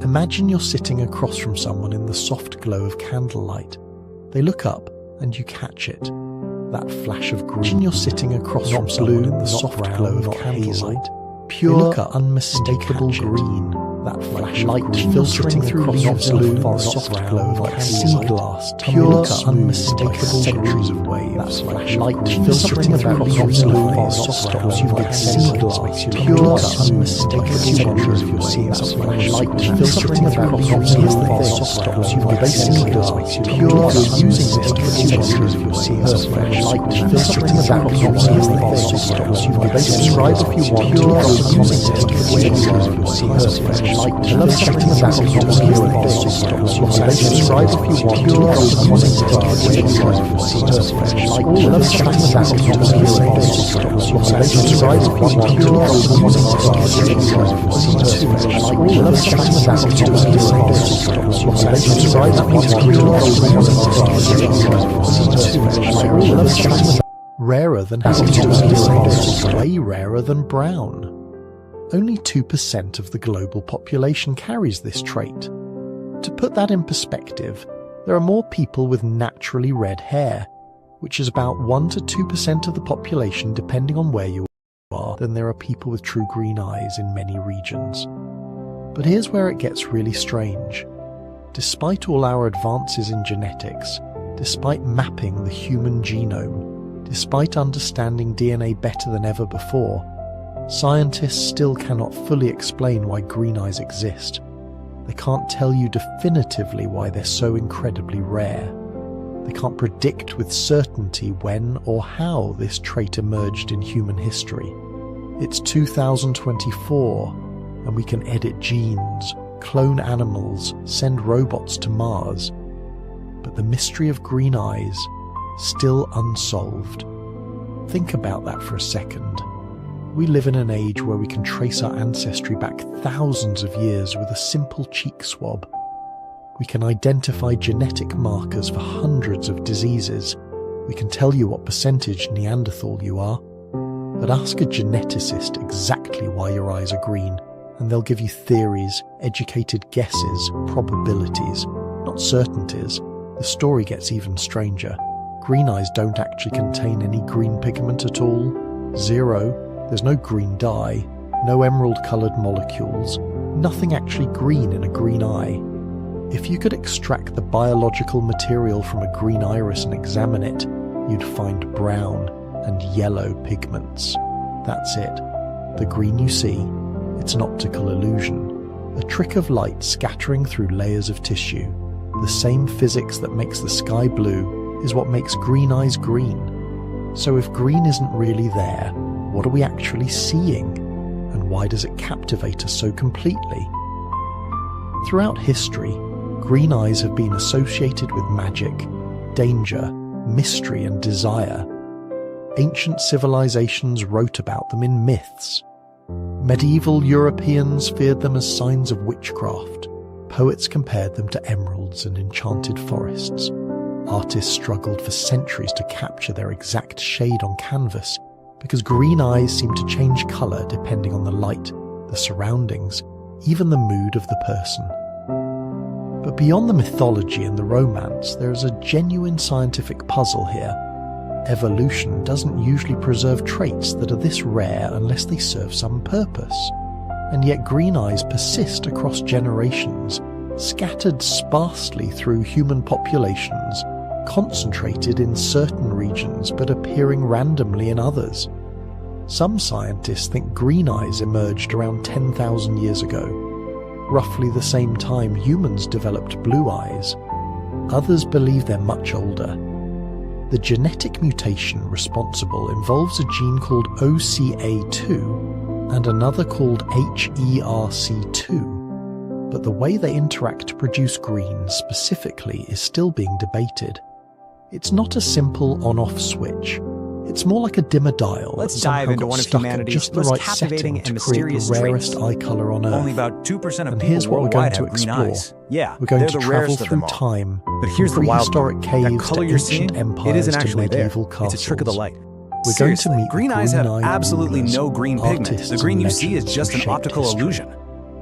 Imagine you're sitting across from someone in the soft glow of candlelight. They look up and you catch it. That flash of green. Imagine you're sitting across from someone in the soft glow of candlelight. Pure, unmistakable green. That flash light filtering through leaves blue, the soft glow of sea glass. Pure, unmistakable centuries of waves. That flash light filtering through leaves blue, the soft glow of sea glass. Pure, unmistakable centuries of waves. That flash light filtering through leaves blue, the soft glow of sea glass. Pure, using this for centuries of waves. That flash light filtering through leaves blue, the soft glow of describe if you want to go commented for centuries of waves. I love something about it. Describe if you want to go commented for centuries of waves. I love something about it. Describe if you want to go commented for centuries of waves. I love something about it. Describe if you want to go commented for centuries of waves. I love something. Rarer than hazel, way rarer than brown. Only 2% of the global population carries this trait. To put that in perspective, there are more people with naturally red hair, which is about 1 to 2% of the population depending on where you are, than there are people with true green eyes in many regions. But here's where it gets really strange. Despite all our advances in genetics, despite mapping the human genome, despite understanding DNA better than ever before, scientists still cannot fully explain why green eyes exist. They can't tell you definitively why they're so incredibly rare. They can't predict with certainty when or how this trait emerged in human history. It's 2024, and we can edit genes, clone animals, send robots to Mars. But the mystery of green eyes, still unsolved. Think about that for a second. We live in an age where we can trace our ancestry back thousands of years with a simple cheek swab. We can identify genetic markers for hundreds of diseases. We can tell you what percentage Neanderthal you are. But ask a geneticist exactly why your eyes are green, and they'll give you theories, educated guesses, probabilities, not certainties. The story gets even stranger. Green eyes don't actually contain any green pigment at all. Zero. There's no green dye, no emerald-coloured molecules, nothing actually green in a green eye. If you could extract the biological material from a green iris and examine it, you'd find brown and yellow pigments. That's it. The green you see, it's an optical illusion, a trick of light scattering through layers of tissue. The same physics that makes the sky blue is what makes green eyes green. So if green isn't really there, what are we actually seeing? And why does it captivate us so completely? Throughout history, green eyes have been associated with magic, danger, mystery, and desire. Ancient civilizations wrote about them in myths. Medieval Europeans feared them as signs of witchcraft. Poets compared them to emeralds and enchanted forests. Artists struggled for centuries to capture their exact shade on canvas, because green eyes seem to change colour depending on the light, the surroundings, even the mood of the person. But beyond the mythology and the romance, there is a genuine scientific puzzle here. Evolution doesn't usually preserve traits that are this rare unless they serve some purpose. And yet green eyes persist across generations, scattered sparsely through human populations, concentrated in certain regions but appearing randomly in others. Some scientists think green eyes emerged around 10,000 years ago, roughly the same time humans developed blue eyes. Others believe they're much older. The genetic mutation responsible involves a gene called OCA2 and another called HERC2, but the way they interact to produce green specifically is still being debated. It's not a simple on-off switch. It's more like a dimmer dial. Let's dive into one of humanity's most captivating and mysterious the rarest traits. eye color on Earth. Only about 2% of And people here's what we're going worldwide to have green explore. eyes. Yeah, We're going they're to the travel rarest of through them all. time, But here's from the wild prehistoric part. That caves color to you're ancient seeing, empires it isn't to actually there. medieval castles. It's a trick of the light. We're Seriously, going to meet green eyes have absolutely rulers, no green pigment. artists The green and you see is legends just who an shaped optical history. illusion.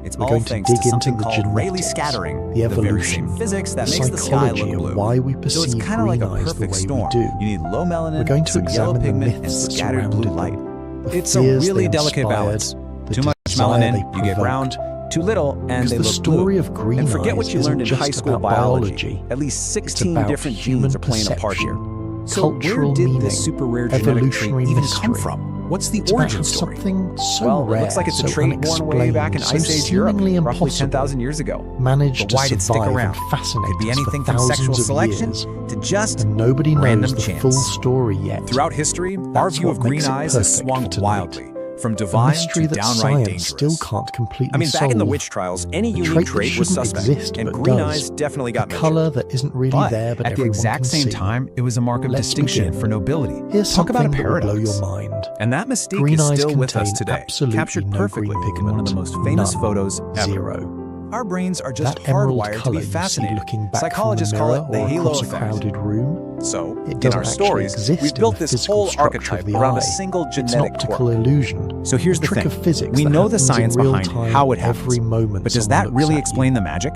It's We're all going to thanks dig to something into the called Rayleigh genetics, scattering, the very evolution, same physics that the makes the sky psychology look of blue. why we So it's perceive kind of like green a eyes the perfect way storm. we do. You need low melanin, We're going to some yellow examine the pigment, and myths that scattered blue surrounded light. them, the It's a fears really they delicate inspired, balance. the Too much desire melanin, they you get brown. provoked. Too little, and Because they the look story blue. of green And forget eyes what you learned in isn't high just school about biology. biology. At least It's 16 about different human genes are playing a part here. perception, So where cultural did meaning, this super rare genetic trait evolutionary even mystery. come from? What's the It's about origin how story? something so Well, rare, it looks like it's a so trait born way back in unexplained, Ice so Age Europe, seemingly roughly impossible, 10,000 years ago. managed But to why did it stick survive around? and fascinate Could be us anything for from sexual thousands of selection years, to just and nobody knows random the chance. full story yet. Throughout history, our That's view what of green makes it eyes has perfect swung for tonight. wildly, from A divine mystery to that downright science dangerous. still can't completely I mean, back in the solve. witch trials, any A unique trait that trait was shouldn't suspect, exist and but green does. eyes definitely A got mentioned. color that isn't really But there, but at the everyone exact can same see. time, it was a mark of Let's distinction begin. for nobility. Here's Talk about a something that will blow paradox. your mind. And that mystique Green is eyes still with us contain today, absolutely captured no perfectly green in one of the pigment. most famous None. photos ever. Zero. Our brains are just That emerald hardwired to color be you see fascinated. looking back Psychologists from call the it mirror the or halo across a effect. crowded room. So, It in doesn't our actually stories, exist we've in built the this physical whole structure archetype of the around eye. a single It's an genetic optical quirk. illusion. So here's a the trick thing. of physics We that know the happens in science real behind time how it happens, every moment but does someone that looks really at explain you. the magic?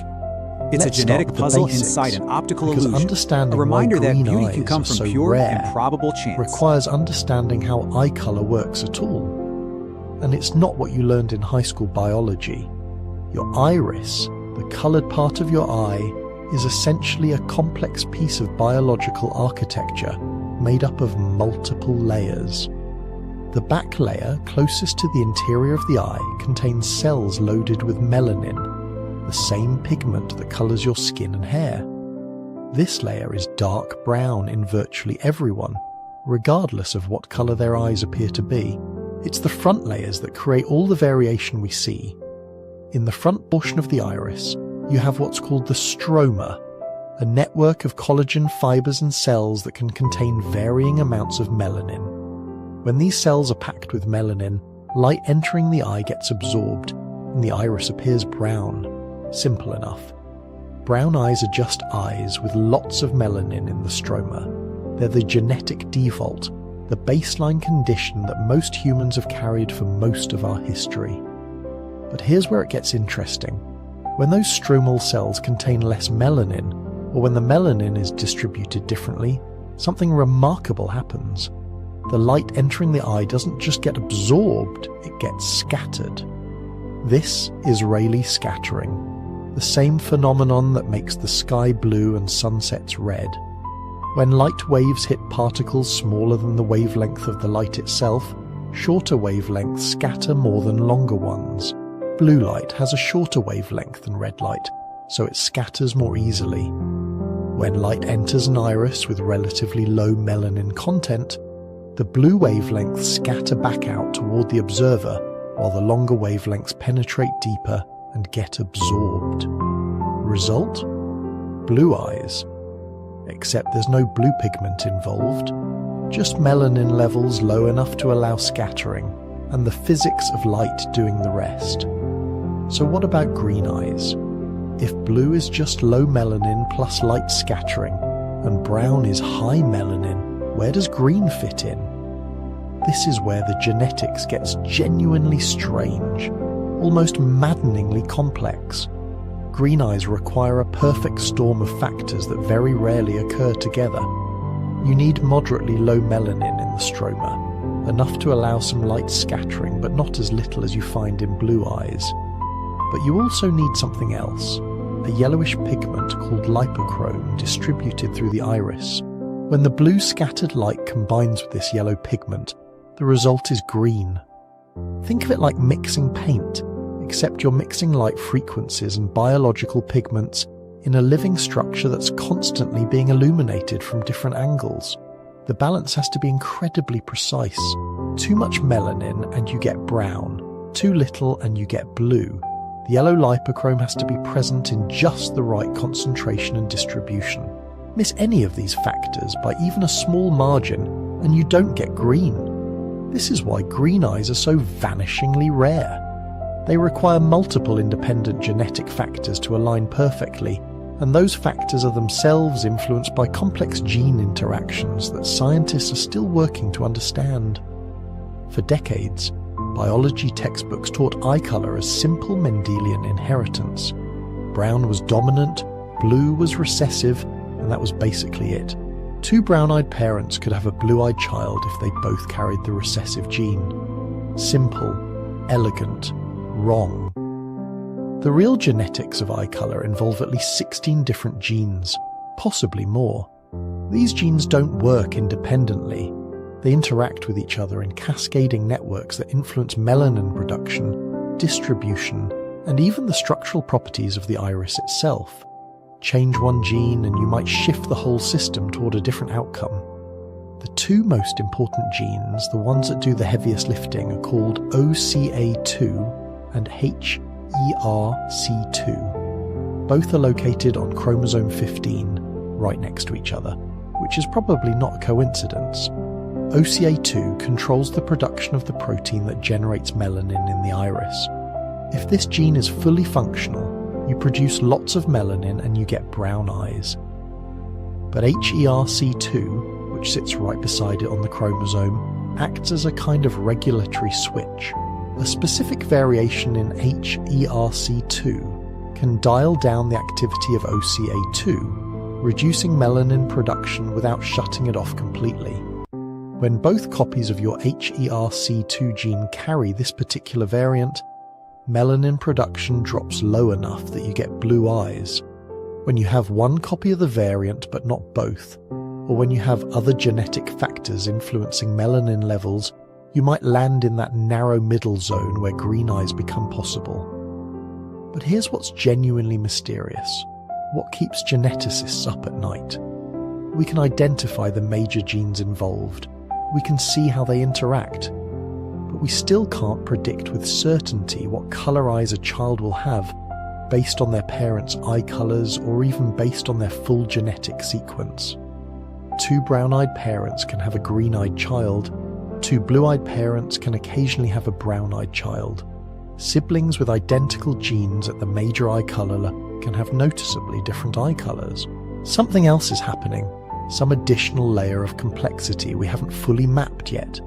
It's Let's a genetic start with the puzzle basics, inside an optical because illusion. understanding A reminder why that green beauty can eyes come are from so pure, rare improbable chance. requires understanding how eye color works at all. And it's not what you learned in high school biology. Your iris, the colored part of your eye, is essentially a complex piece of biological architecture made up of multiple layers. The back layer, closest to the interior of the eye, contains cells loaded with melanin, the same pigment that colors your skin and hair. This layer is dark brown in virtually everyone, regardless of what color their eyes appear to be. It's the front layers that create all the variation we see. In the front portion of the iris, you have what's called the stroma, a network of collagen fibers and cells that can contain varying amounts of melanin. When these cells are packed with melanin, light entering the eye gets absorbed, and the iris appears brown. Simple enough. Brown eyes are just eyes with lots of melanin in the stroma. They're the genetic default, the baseline condition that most humans have carried for most of our history. But here's where it gets interesting. When those stromal cells contain less melanin, or when the melanin is distributed differently, something remarkable happens. The light entering the eye doesn't just get absorbed, it gets scattered. This is Rayleigh scattering, the same phenomenon that makes the sky blue and sunsets red. When light waves hit particles smaller than the wavelength of the light itself, shorter wavelengths scatter more than longer ones. Blue light has a shorter wavelength than red light, so it scatters more easily. When light enters an iris with relatively low melanin content, the blue wavelengths scatter back out toward the observer, while the longer wavelengths penetrate deeper and get absorbed. Result? Blue eyes. Except there's no blue pigment involved, just melanin levels low enough to allow scattering, and the physics of light doing the rest. So what about green eyes? If blue is just low melanin plus light scattering, and brown is high melanin, where does green fit in? This is where the genetics gets genuinely strange, almost maddeningly complex. Green eyes require a perfect storm of factors that very rarely occur together. You need moderately low melanin in the stroma, enough to allow some light scattering, but not as little as you find in blue eyes. But you also need something else, a yellowish pigment called lipochrome distributed through the iris. When the blue scattered light combines with this yellow pigment, the result is green. Think of it like mixing paint, except you're mixing light frequencies and biological pigments in a living structure that's constantly being illuminated from different angles. The balance has to be incredibly precise. Too much melanin and you get brown, too little and you get blue. The yellow lipochrome has to be present in just the right concentration and distribution. Miss any of these factors by even a small margin and you don't get green. This is why green eyes are so vanishingly rare. They require multiple independent genetic factors to align perfectly, and those factors are themselves influenced by complex gene interactions that scientists are still working to understand. For decades, biology textbooks taught eye color as simple Mendelian inheritance. Brown was dominant, blue was recessive, and that was basically it. Two brown-eyed parents could have a blue-eyed child if they both carried the recessive gene. Simple, elegant, wrong. The real genetics of eye color involve at least 16 different genes, possibly more. These genes don't work independently. They interact with each other in cascading networks that influence melanin production, distribution, and even the structural properties of the iris itself. Change one gene and you might shift the whole system toward a different outcome. The two most important genes, the ones that do the heaviest lifting, are called OCA2 and HERC2. Both are located on chromosome 15, right next to each other, which is probably not a coincidence. OCA2 controls the production of the protein that generates melanin in the iris. If this gene is fully functional, you produce lots of melanin and you get brown eyes. But HERC2, which sits right beside it on the chromosome, acts as a kind of regulatory switch. A specific variation in HERC2 can dial down the activity of OCA2, reducing melanin production without shutting it off completely. When both copies of your HERC2 gene carry this particular variant, melanin production drops low enough that you get blue eyes. When you have one copy of the variant but not both, or when you have other genetic factors influencing melanin levels, you might land in that narrow middle zone where green eyes become possible. But here's what's genuinely mysterious. What keeps geneticists up at night? We can identify the major genes involved. We can see how they interact. But we still can't predict with certainty what color eyes a child will have based on their parents' eye colors or even based on their full genetic sequence. Two brown-eyed parents can have a green-eyed child. Two blue-eyed parents can occasionally have a brown-eyed child. Siblings with identical genes at the major eye color can have noticeably different eye colors. Something else is happening, some additional layer of complexity we haven't fully mapped yet.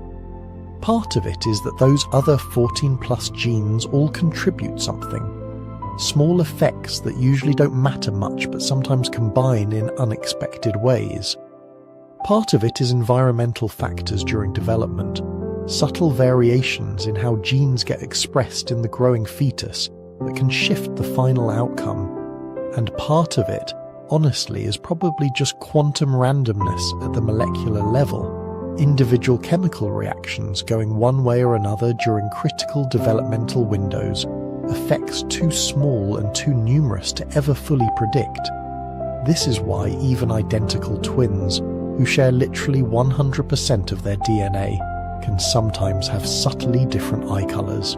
Part of it is that those other 14+ genes all contribute something. Small effects that usually don't matter much but sometimes combine in unexpected ways. Part of it is environmental factors during development, subtle variations in how genes get expressed in the growing fetus that can shift the final outcome. And part of it, honestly, is probably just quantum randomness at the molecular level. Individual chemical reactions going one way or another during critical developmental windows, effects too small and too numerous to ever fully predict. This is why even identical twins, who share literally 100% of their DNA, can sometimes have subtly different eye colors.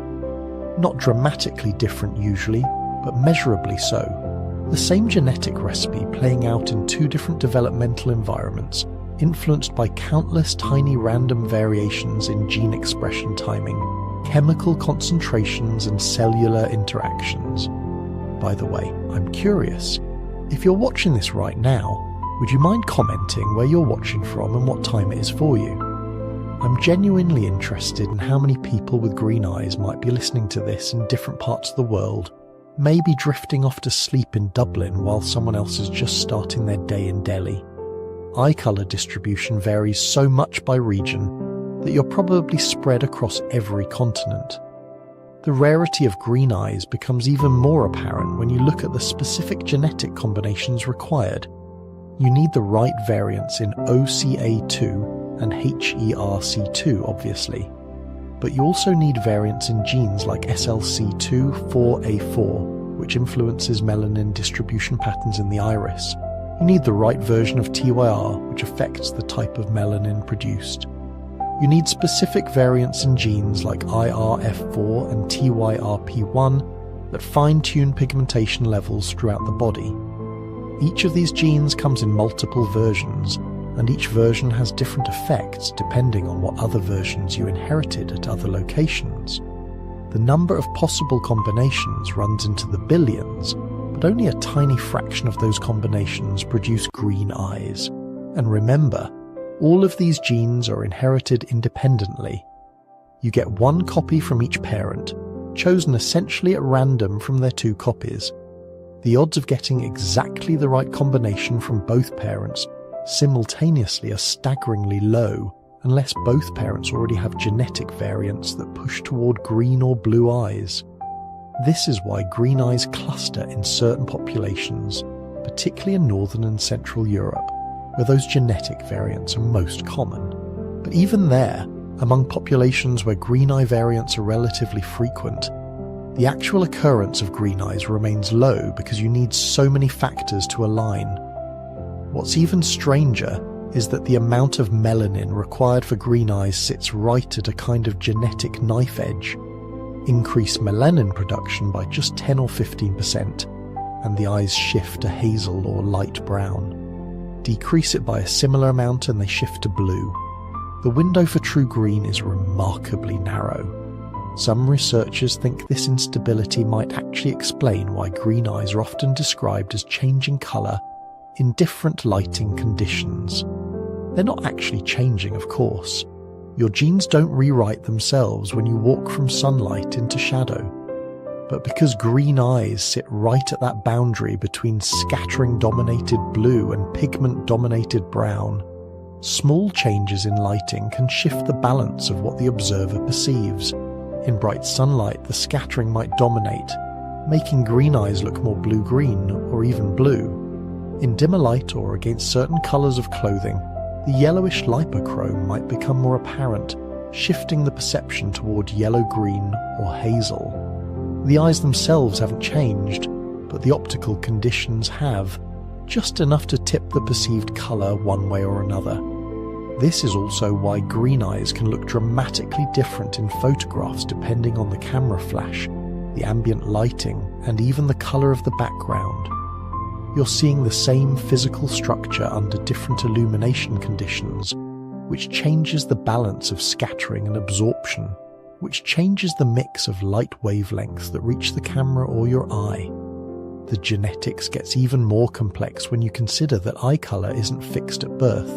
Not dramatically different usually, but measurably so. The same genetic recipe playing out in two different developmental environments, influenced by countless tiny random variations in gene expression timing, chemical concentrations and cellular interactions. By the way, I'm curious, if you're watching this right now, would you mind commenting where you're watching from and what time it is for you? I'm genuinely interested in how many people with green eyes might be listening to this in different parts of the world, maybe drifting off to sleep in Dublin while someone else is just starting their day in Delhi. Eye colour distribution varies so much by region that you're probably spread across every continent. The rarity of green eyes becomes even more apparent when you look at the specific genetic combinations required. You need the right variants in OCA2 and HERC2, obviously. But you also need variants in genes like SLC2, 4A4, which influences melanin distribution patterns in the iris. You need the right version of TYR, which affects the type of melanin produced. You need specific variants in genes like IRF4 and TYRP1 that fine-tune pigmentation levels throughout the body. Each of these genes comes in multiple versions, and each version has different effects depending on what other versions you inherited at other locations. The number of possible combinations runs into the billions, but but only a tiny fraction of those combinations produce green eyes. And remember, all of these genes are inherited independently. You get one copy from each parent, chosen essentially at random from their two copies. The odds of getting exactly the right combination from both parents simultaneously are staggeringly low, unless both parents already have genetic variants that push toward green or blue eyes. This is why green eyes cluster in certain populations, particularly in Northern and Central Europe, where those genetic variants are most common. But even there, among populations where green eye variants are relatively frequent, the actual occurrence of green eyes remains low because you need so many factors to align. What's even stranger is that the amount of melanin required for green eyes sits right at a kind of genetic knife edge. Increase melanin production by just 10 or 15%, and the eyes shift to hazel or light brown. Decrease it by a similar amount and they shift to blue. The window for true green is remarkably narrow. Some researchers think this instability might actually explain why green eyes are often described as changing colour in different lighting conditions. They're not actually changing, of course. Your genes don't rewrite themselves when you walk from sunlight into shadow. But because green eyes sit right at that boundary between scattering-dominated blue and pigment-dominated brown, small changes in lighting can shift the balance of what the observer perceives. In bright sunlight, the scattering might dominate, making green eyes look more blue-green or even blue. In dimmer light or against certain colours of clothing, the yellowish lipochrome might become more apparent, shifting the perception toward yellow-green or hazel. The eyes themselves haven't changed, but the optical conditions have, just enough to tip the perceived colour one way or another. This is also why green eyes can look dramatically different in photographs depending on the camera flash, the ambient lighting, and even the colour of the background. You're seeing the same physical structure under different illumination conditions, which changes the balance of scattering and absorption, which changes the mix of light wavelengths that reach the camera or your eye. The genetics gets even more complex when you consider that eye colour isn't fixed at birth.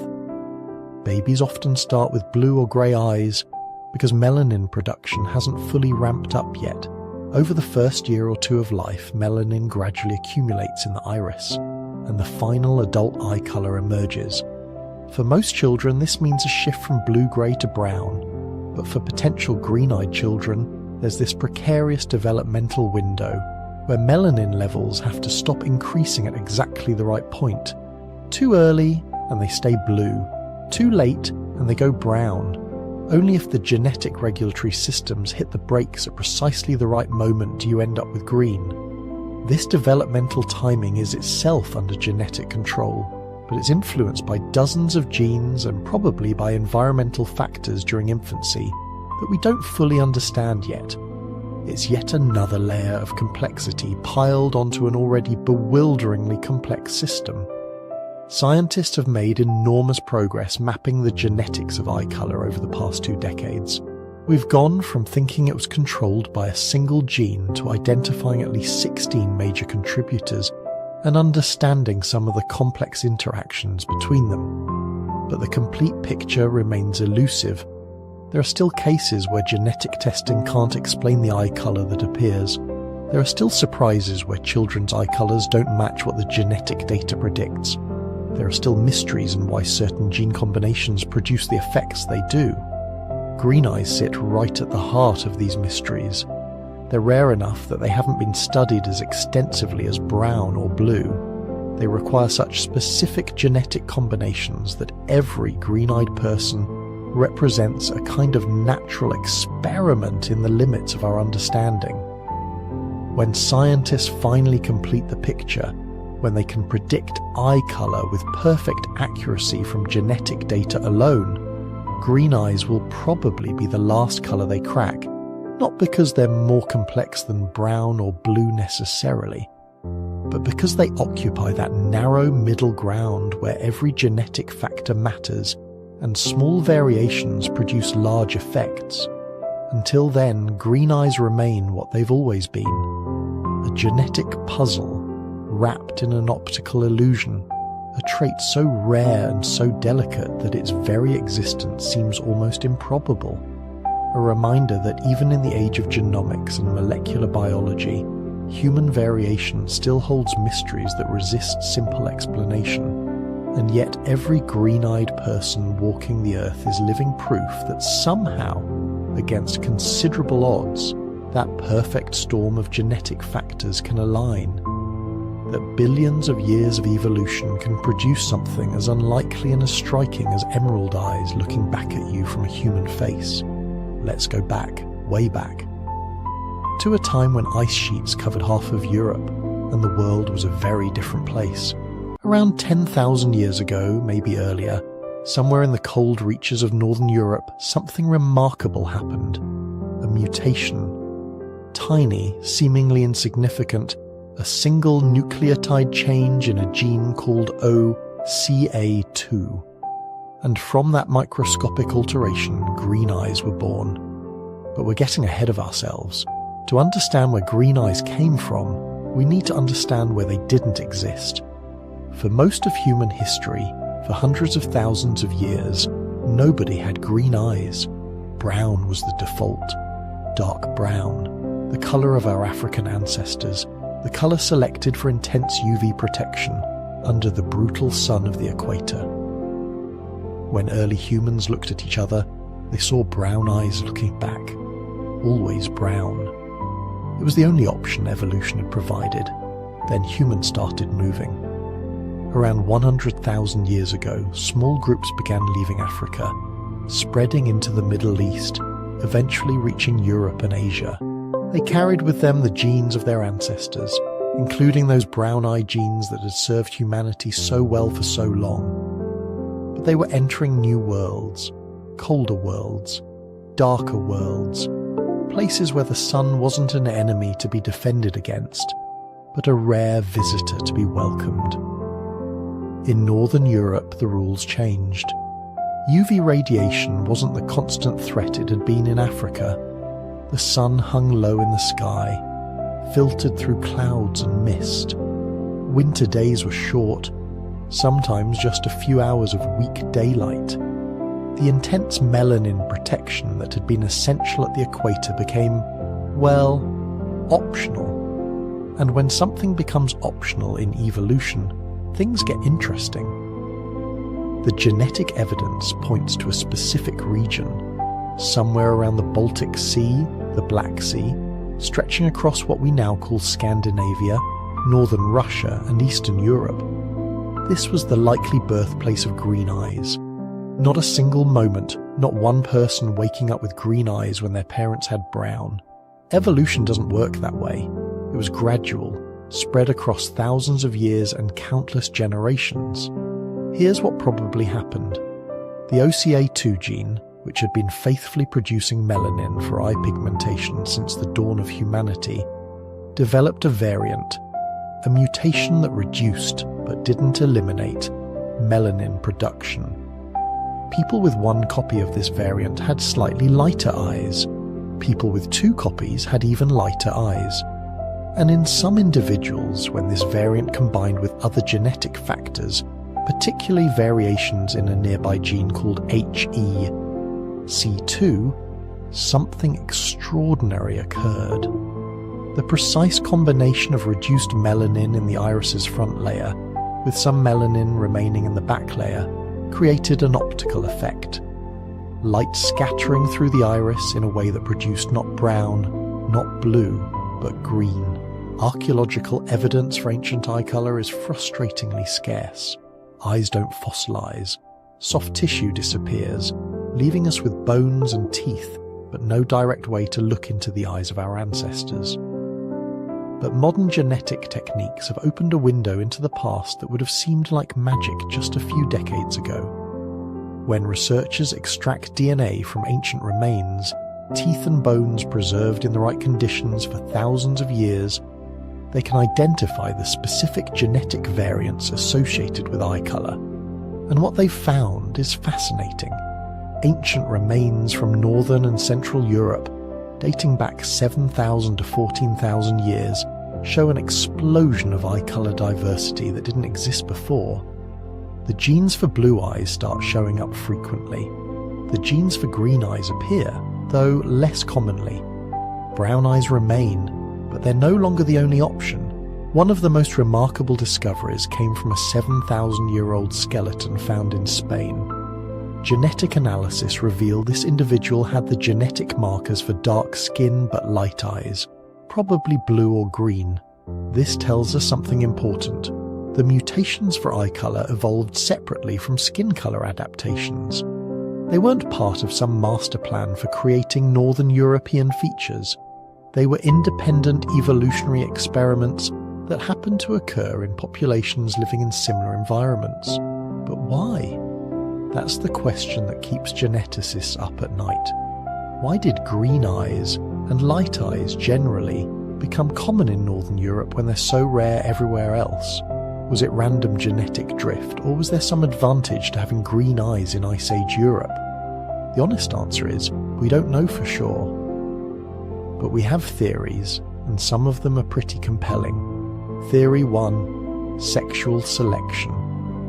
Babies often start with blue or grey eyes because melanin production hasn't fully ramped up yet. Over the first year or two of life, melanin gradually accumulates in the iris, and the final adult eye colour emerges. For most children, this means a shift from blue-grey to brown, but for potential green-eyed children, there's this precarious developmental window where melanin levels have to stop increasing at exactly the right point. Too early, and they stay blue. Too late, and they go brown. Only if the genetic regulatory systems hit the brakes at precisely the right moment do you end up with green. This developmental timing is itself under genetic control, but it's influenced by dozens of genes and probably by environmental factors during infancy that we don't fully understand yet. It's yet another layer of complexity piled onto an already bewilderingly complex system. Scientists have made enormous progress mapping the genetics of eye colour over the past 2 decades. We've gone from thinking it was controlled by a single gene to identifying at least 16 major contributors and understanding some of the complex interactions between them. But the complete picture remains elusive. There are still cases where genetic testing can't explain the eye colour that appears. There are still surprises where children's eye colours don't match what the genetic data predicts. There are still mysteries in why certain gene combinations produce the effects they do. Green eyes sit right at the heart of these mysteries. They're rare enough that they haven't been studied as extensively as brown or blue. They require such specific genetic combinations that every green-eyed person represents a kind of natural experiment in the limits of our understanding. When scientists finally complete the picture, when they can predict eye colour with perfect accuracy from genetic data alone, green eyes will probably be the last colour they crack, not because they're more complex than brown or blue necessarily, but because they occupy that narrow middle ground where every genetic factor matters and small variations produce large effects. Until then, green eyes remain what they've always been, a genetic puzzle wrapped in an optical illusion, a trait so rare and so delicate that its very existence seems almost improbable. A reminder that even in the age of genomics and molecular biology, human variation still holds mysteries that resist simple explanation. And yet every green-eyed person walking the earth is living proof that somehow, against considerable odds, that perfect storm of genetic factors can align. That billions of years of evolution can produce something as unlikely and as striking as emerald eyes looking back at you from a human face. Let's go back, way back, to a time when ice sheets covered half of Europe and the world was a very different place. Around 10,000 years ago, maybe earlier, somewhere in the cold reaches of northern Europe, something remarkable happened. A mutation. Tiny, seemingly insignificant, a single nucleotide change in a gene called OCA2. And from that microscopic alteration, green eyes were born. But we're getting ahead of ourselves. To understand where green eyes came from, we need to understand where they didn't exist. For most of human history, for hundreds of thousands of years, nobody had green eyes. Brown was the default. Dark brown, the colour of our African ancestors, the colour selected for intense UV protection under the brutal sun of the equator. When early humans looked at each other, they saw brown eyes looking back. Always brown. It was the only option evolution had provided. Then humans started moving. Around 100,000 years ago, small groups began leaving Africa, spreading into the Middle East, eventually reaching Europe and Asia. They carried with them the genes of their ancestors, including those brown-eyed genes that had served humanity so well for so long. But they were entering new worlds, colder worlds, darker worlds, places where the sun wasn't an enemy to be defended against, but a rare visitor to be welcomed. In northern Europe, the rules changed. UV radiation wasn't the constant threat it had been in Africa. The sun hung low in the sky, filtered through clouds and mist. Winter days were short, sometimes just a few hours of weak daylight. The intense melanin protection that had been essential at the equator became, well, optional. And when something becomes optional in evolution, things get interesting. The genetic evidence points to a specific region, somewhere around the Baltic Sea, the Black Sea, stretching across what we now call Scandinavia, northern Russia and eastern Europe. This was the likely birthplace of green eyes. Not a single moment, not one person waking up with green eyes when their parents had brown. Evolution doesn't work that way. It was gradual, spread across thousands of years and countless generations. Here's what probably happened. The OCA2 gene, which had been faithfully producing melanin for eye pigmentation since the dawn of humanity, developed a variant, a mutation that reduced, but didn't eliminate, melanin production. People with one copy of this variant had slightly lighter eyes. People with two copies had even lighter eyes. And in some individuals, when this variant combined with other genetic factors, particularly variations in a nearby gene called HEC2, something extraordinary occurred. The precise combination of reduced melanin in the iris's front layer, with some melanin remaining in the back layer, created an optical effect. Light scattering through the iris in a way that produced not brown, not blue, but green. Archaeological evidence for ancient eye colour is frustratingly scarce. Eyes don't fossilize. Soft tissue disappears, leaving us with bones and teeth, but no direct way to look into the eyes of our ancestors. But modern genetic techniques have opened a window into the past that would have seemed like magic just a few decades ago. When researchers extract DNA from ancient remains, teeth and bones preserved in the right conditions for thousands of years, they can identify the specific genetic variants associated with eye colour. And what they've found is fascinating. Ancient remains from northern and central Europe, dating back 7,000 to 14,000 years, show an explosion of eye colour diversity that didn't exist before. The genes for blue eyes start showing up frequently. The genes for green eyes appear, though less commonly. Brown eyes remain, but they're no longer the only option. One of the most remarkable discoveries came from a 7,000-year-old skeleton found in Spain. Genetic analysis revealed this individual had the genetic markers for dark skin but light eyes, probably blue or green. This tells us something important. The mutations for eye colour evolved separately from skin colour adaptations. They weren't part of some master plan for creating Northern European features. They were independent evolutionary experiments that happened to occur in populations living in similar environments. But why? That's the question that keeps geneticists up at night. Why did green eyes, and light eyes generally, become common in Northern Europe when they're so rare everywhere else? Was it random genetic drift, or was there some advantage to having green eyes in Ice Age Europe? The honest answer is, we don't know for sure. But we have theories, and some of them are pretty compelling. Theory 1. Sexual selection.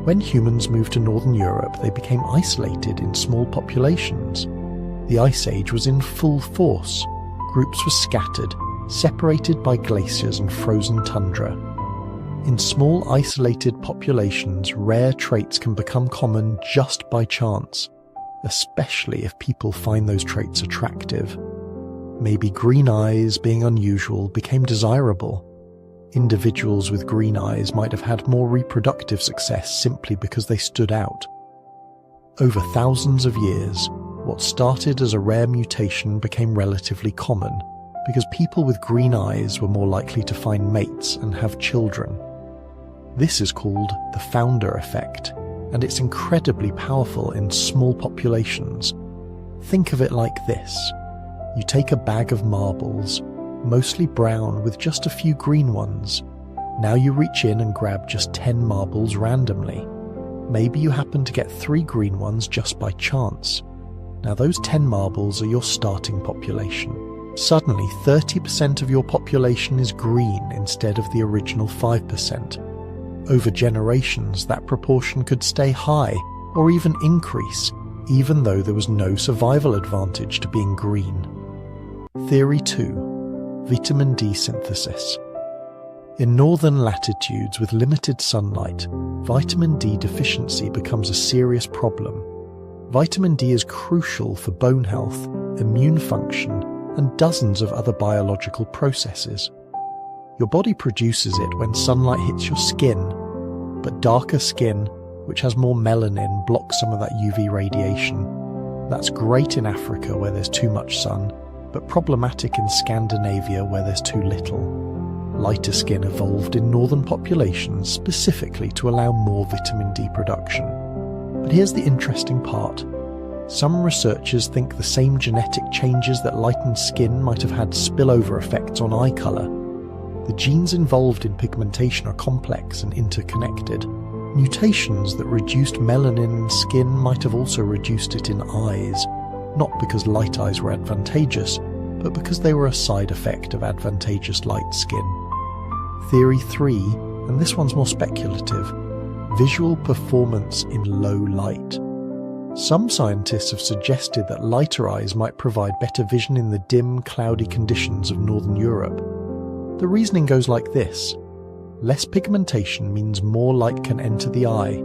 When humans moved to Northern Europe, they became isolated in small populations. The Ice Age was in full force. Groups were scattered, separated by glaciers and frozen tundra. In small isolated populations, rare traits can become common just by chance, especially if people find those traits attractive. Maybe green eyes, being unusual, became desirable. Individuals with green eyes might have had more reproductive success simply because they stood out. Over thousands of years, what started as a rare mutation became relatively common because people with green eyes were more likely to find mates and have children. This is called the founder effect, and it's incredibly powerful in small populations. Think of it like this. You take a bag of marbles, mostly brown with just a few green ones. Now you reach in and grab just 10 marbles randomly. Maybe you happen to get 3 green ones just by chance. Now those 10 marbles are your starting population. Suddenly 30% of your population is green instead of the original 5%. Over generations, that proportion could stay high or even increase, even though there was no survival advantage to being green. Theory 2. Vitamin D synthesis. In northern latitudes with limited sunlight, vitamin D deficiency becomes a serious problem. Vitamin D is crucial for bone health, immune function, and dozens of other biological processes. Your body produces it when sunlight hits your skin, but darker skin, which has more melanin, blocks some of that UV radiation. That's great in Africa where there's too much sun, but problematic in Scandinavia where there's too little. Lighter skin evolved in northern populations specifically to allow more vitamin D production. But here's the interesting part. Some researchers think the same genetic changes that lightened skin might have had spillover effects on eye colour. The genes involved in pigmentation are complex and interconnected. Mutations that reduced melanin in skin might have also reduced it in eyes, not because light eyes were advantageous, but because they were a side effect of advantageous light skin. Theory 3, and this one's more speculative, visual performance in low light. Some scientists have suggested that lighter eyes might provide better vision in the dim, cloudy conditions of Northern Europe. The reasoning goes like this. Less pigmentation means more light can enter the eye,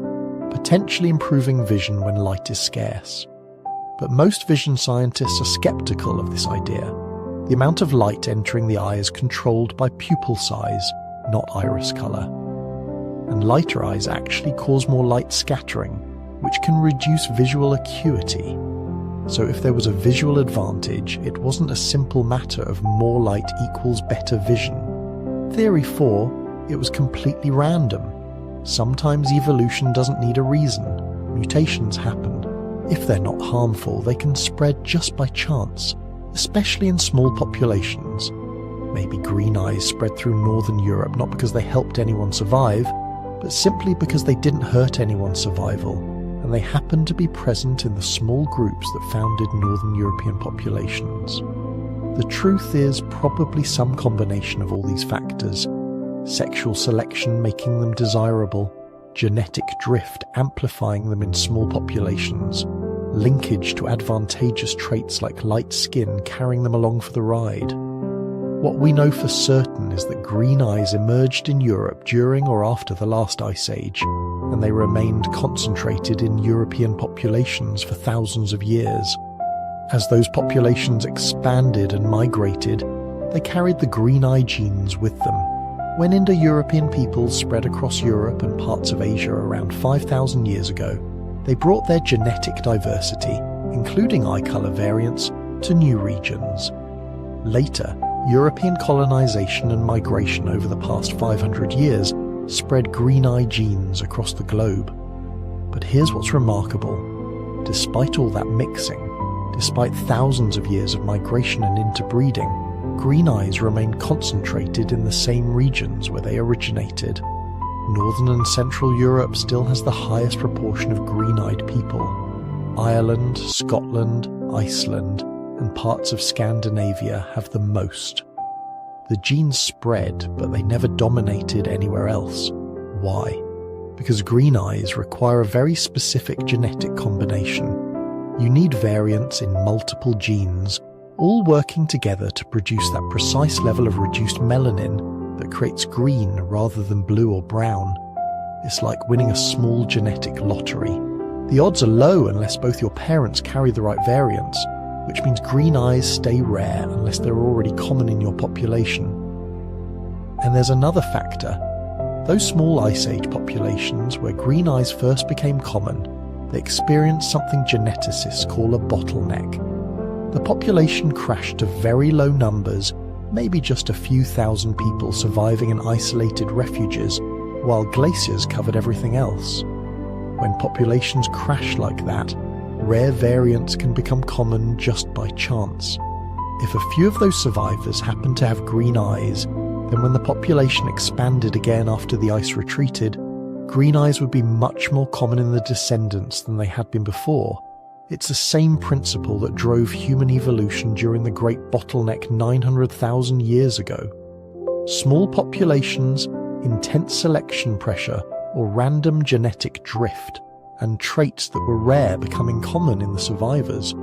potentially improving vision when light is scarce. But most vision scientists are skeptical of this idea. The amount of light entering the eye is controlled by pupil size, not iris colour. And lighter eyes actually cause more light scattering, which can reduce visual acuity. So if there was a visual advantage, it wasn't a simple matter of more light equals better vision. Theory 4, it was completely random. Sometimes evolution doesn't need a reason. Mutations happen. If they're not harmful, they can spread just by chance, especially in small populations. Maybe green eyes spread through Northern Europe not because they helped anyone survive, but simply because they didn't hurt anyone's survival, and they happened to be present in the small groups that founded Northern European populations. The truth is probably some combination of all these factors, sexual selection making them desirable, genetic drift amplifying them in small populations, linkage to advantageous traits like light skin carrying them along for the ride. What we know for certain is that green eyes emerged in Europe during or after the last ice age, and they remained concentrated in European populations for thousands of years. As those populations expanded and migrated, they carried the green eye genes with them. When Indo-European peoples spread across Europe and parts of Asia around 5,000 years ago, they brought their genetic diversity, including eye color variants, to new regions. Later, European colonization and migration over the past 500 years spread green eye genes across the globe. But here's what's remarkable. Despite all that mixing, despite thousands of years of migration and interbreeding, green eyes remain concentrated in the same regions where they originated. Northern and Central Europe still has the highest proportion of green-eyed people. Ireland, Scotland, Iceland, and parts of Scandinavia have the most. The genes spread, but they never dominated anywhere else. Why? Because green eyes require a very specific genetic combination. You need variants in multiple genes, all working together to produce that precise level of reduced melanin that creates green rather than blue or brown. It's like winning a small genetic lottery. The odds are low unless both your parents carry the right variants, which means green eyes stay rare unless they're already common in your population. And there's another factor. Those small Ice Age populations where green eyes first became common, they experienced something geneticists call a bottleneck. The population crashed to very low numbers, maybe just a few thousand people surviving in isolated refuges, while glaciers covered everything else. When populations crash like that, rare variants can become common just by chance. If a few of those survivors happened to have green eyes, then when the population expanded again after the ice retreated, green eyes would be much more common in the descendants than they had been before. It's the same principle that drove human evolution during the Great Bottleneck 900,000 years ago. Small populations, intense selection pressure, or random genetic drift, and traits that were rare becoming common in the survivors.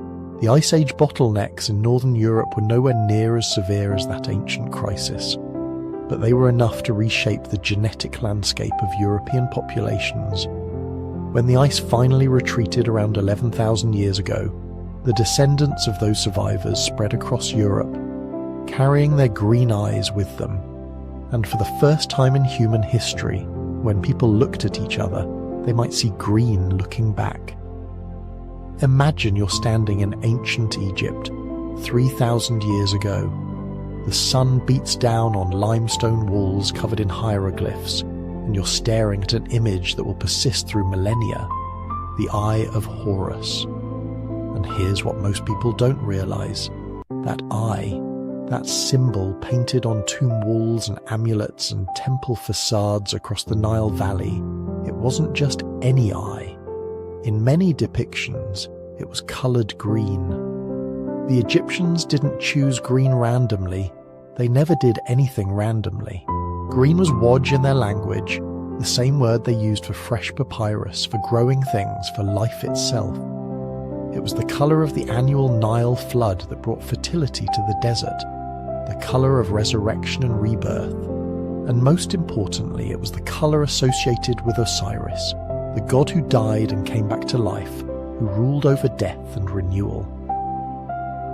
The Ice Age bottlenecks in Northern Europe were nowhere near as severe as that ancient crisis, but they were enough to reshape the genetic landscape of European populations. When the ice finally retreated around 11,000 years ago, the descendants of those survivors spread across Europe, carrying their green eyes with them. And for the first time in human history, when people looked at each other, they might see green looking back. Imagine you're standing in ancient Egypt, 3,000 years ago. The sun beats down on limestone walls covered in hieroglyphs, and you're staring at an image that will persist through millennia, the Eye of Horus. And here's what most people don't realize. That eye, that symbol painted on tomb walls and amulets and temple facades across the Nile Valley, it wasn't just any eye. In many depictions, it was colored green. The Egyptians didn't choose green randomly. They never did anything randomly. Green was waj in their language, the same word they used for fresh papyrus, for growing things, for life itself. It was the colour of the annual Nile flood that brought fertility to the desert, the colour of resurrection and rebirth, and most importantly, it was the colour associated with Osiris, the god who died and came back to life, who ruled over death and renewal.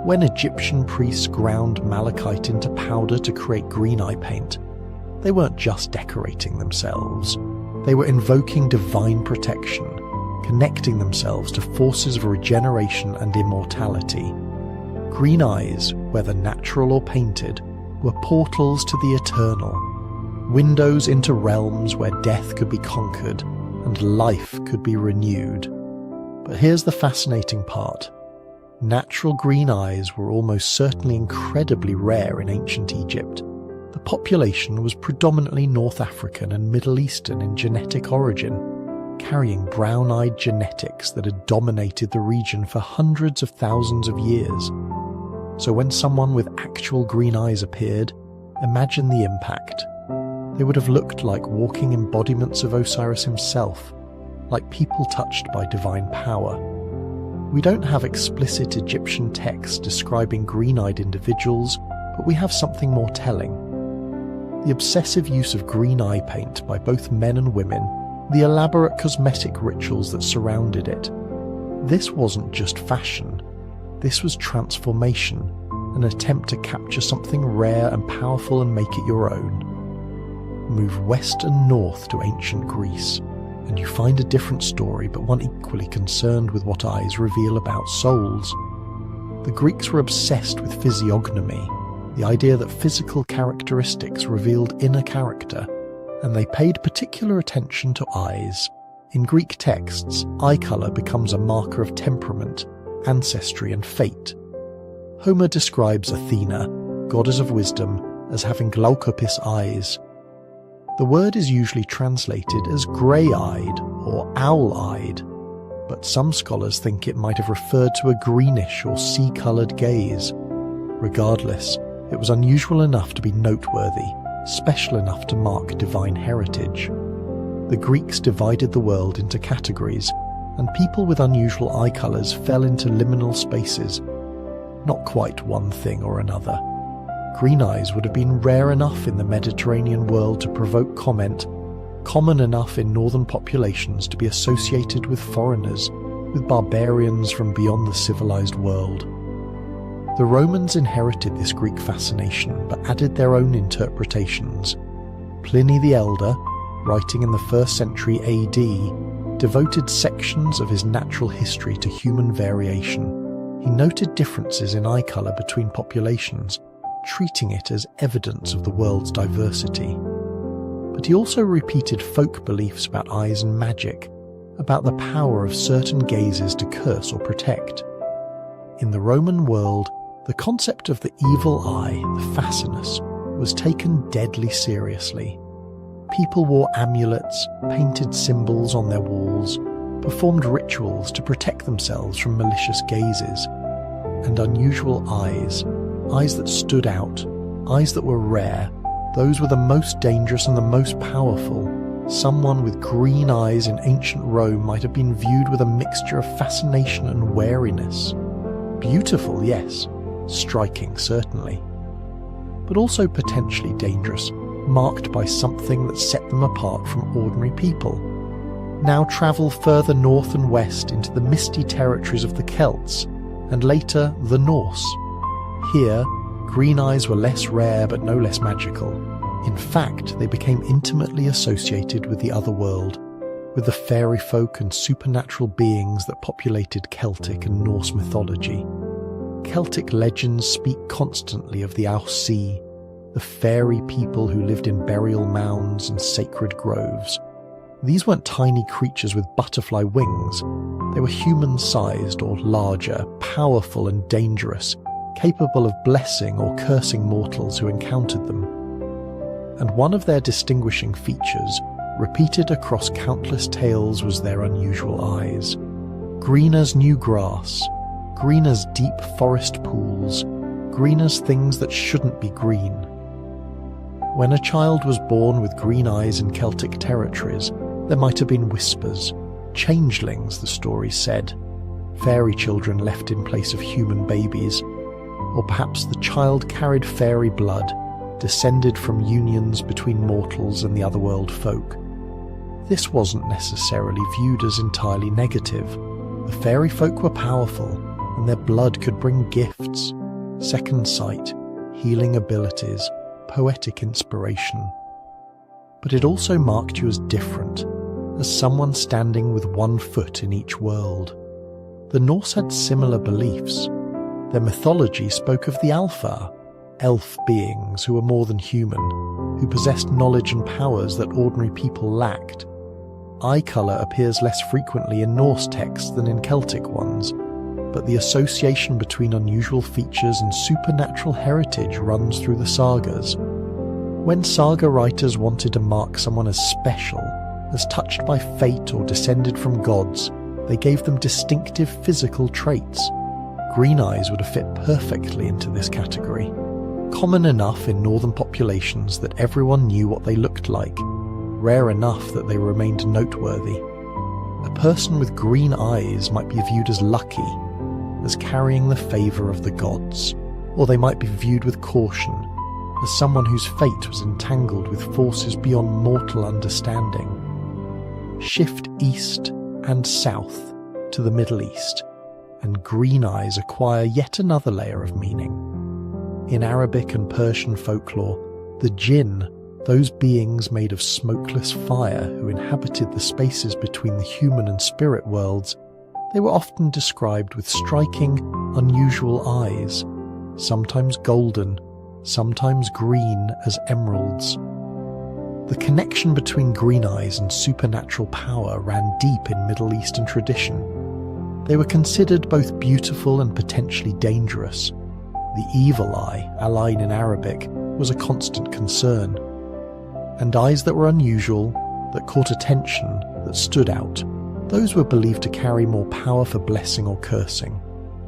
When Egyptian priests ground malachite into powder to create green eye paint, they weren't just decorating themselves. They were invoking divine protection, connecting themselves to forces of regeneration and immortality. Green eyes, whether natural or painted, were portals to the eternal, windows into realms where death could be conquered and life could be renewed. But here's the fascinating part. Natural green eyes were almost certainly incredibly rare in ancient Egypt. The population was predominantly North African and Middle Eastern in genetic origin, carrying brown-eyed genetics that had dominated the region for hundreds of thousands of years. So when someone with actual green eyes appeared, imagine the impact. They would have looked like walking embodiments of Osiris himself, like people touched by divine power. We don't have explicit Egyptian texts describing green-eyed individuals, but we have something more telling. The obsessive use of green eye paint by both men and women, the elaborate cosmetic rituals that surrounded it. This wasn't just fashion. This was transformation, an attempt to capture something rare and powerful and make it your own. Move west and north to ancient Greece, and you find a different story, but one equally concerned with what eyes reveal about souls. The Greeks were obsessed with physiognomy, the idea that physical characteristics revealed inner character, and they paid particular attention to eyes. In Greek texts, eye colour becomes a marker of temperament, ancestry and fate. Homer describes Athena, goddess of wisdom, as having glaucopis eyes. The word is usually translated as grey-eyed or owl-eyed, but some scholars think it might have referred to a greenish or sea-coloured gaze. Regardless, it was unusual enough to be noteworthy, special enough to mark divine heritage. The Greeks divided the world into categories, and people with unusual eye colours fell into liminal spaces, not quite one thing or another. Green eyes would have been rare enough in the Mediterranean world to provoke comment, common enough in northern populations to be associated with foreigners, with barbarians from beyond the civilized world. The Romans inherited this Greek fascination but added their own interpretations. Pliny the Elder, writing in the 1st century AD, devoted sections of his natural history to human variation. He noted differences in eye colour between populations, treating it as evidence of the world's diversity. But he also repeated folk beliefs about eyes and magic, about the power of certain gazes to curse or protect. In the Roman world, the concept of the evil eye, the fascinus, was taken deadly seriously. People wore amulets, painted symbols on their walls, performed rituals to protect themselves from malicious gazes. And unusual eyes, eyes that stood out, eyes that were rare, those were the most dangerous and the most powerful. Someone with green eyes in ancient Rome might have been viewed with a mixture of fascination and wariness. Beautiful, yes. Striking, certainly. But also potentially dangerous, marked by something that set them apart from ordinary people. Now travel further north and west into the misty territories of the Celts, and later the Norse. Here, green eyes were less rare but no less magical. In fact, they became intimately associated with the other world, with the fairy folk and supernatural beings that populated Celtic and Norse mythology. Celtic legends speak constantly of the Aussie, the fairy people who lived in burial mounds and sacred groves. These weren't tiny creatures with butterfly wings. They were human-sized or larger, powerful and dangerous, capable of blessing or cursing mortals who encountered them. And one of their distinguishing features, repeated across countless tales, was their unusual eyes. Green as new grass, green as deep forest pools, green as things that shouldn't be green. When a child was born with green eyes in Celtic territories, there might have been whispers, changelings, the stories said, fairy children left in place of human babies, or perhaps the child carried fairy blood, descended from unions between mortals and the otherworld folk. This wasn't necessarily viewed as entirely negative. The fairy folk were powerful, and their blood could bring gifts, second sight, healing abilities, poetic inspiration. But it also marked you as different, as someone standing with one foot in each world. The Norse had similar beliefs. Their mythology spoke of the Alfar, elf beings who were more than human, who possessed knowledge and powers that ordinary people lacked. Eye colour appears less frequently in Norse texts than in Celtic ones, but the association between unusual features and supernatural heritage runs through the sagas. When saga writers wanted to mark someone as special, as touched by fate or descended from gods, they gave them distinctive physical traits. Green eyes would have fit perfectly into this category. Common enough in northern populations that everyone knew what they looked like, rare enough that they remained noteworthy. A person with green eyes might be viewed as lucky, as carrying the favour of the gods, or they might be viewed with caution, as someone whose fate was entangled with forces beyond mortal understanding. Shift east and south to the Middle East, and green eyes acquire yet another layer of meaning. In Arabic and Persian folklore, the jinn, those beings made of smokeless fire who inhabited the spaces between the human and spirit worlds, they were often described with striking, unusual eyes, sometimes golden, sometimes green as emeralds. The connection between green eyes and supernatural power ran deep in Middle Eastern tradition. They were considered both beautiful and potentially dangerous. The evil eye, al-ayn in Arabic, was a constant concern. And eyes that were unusual, that caught attention, that stood out, those were believed to carry more power for blessing or cursing.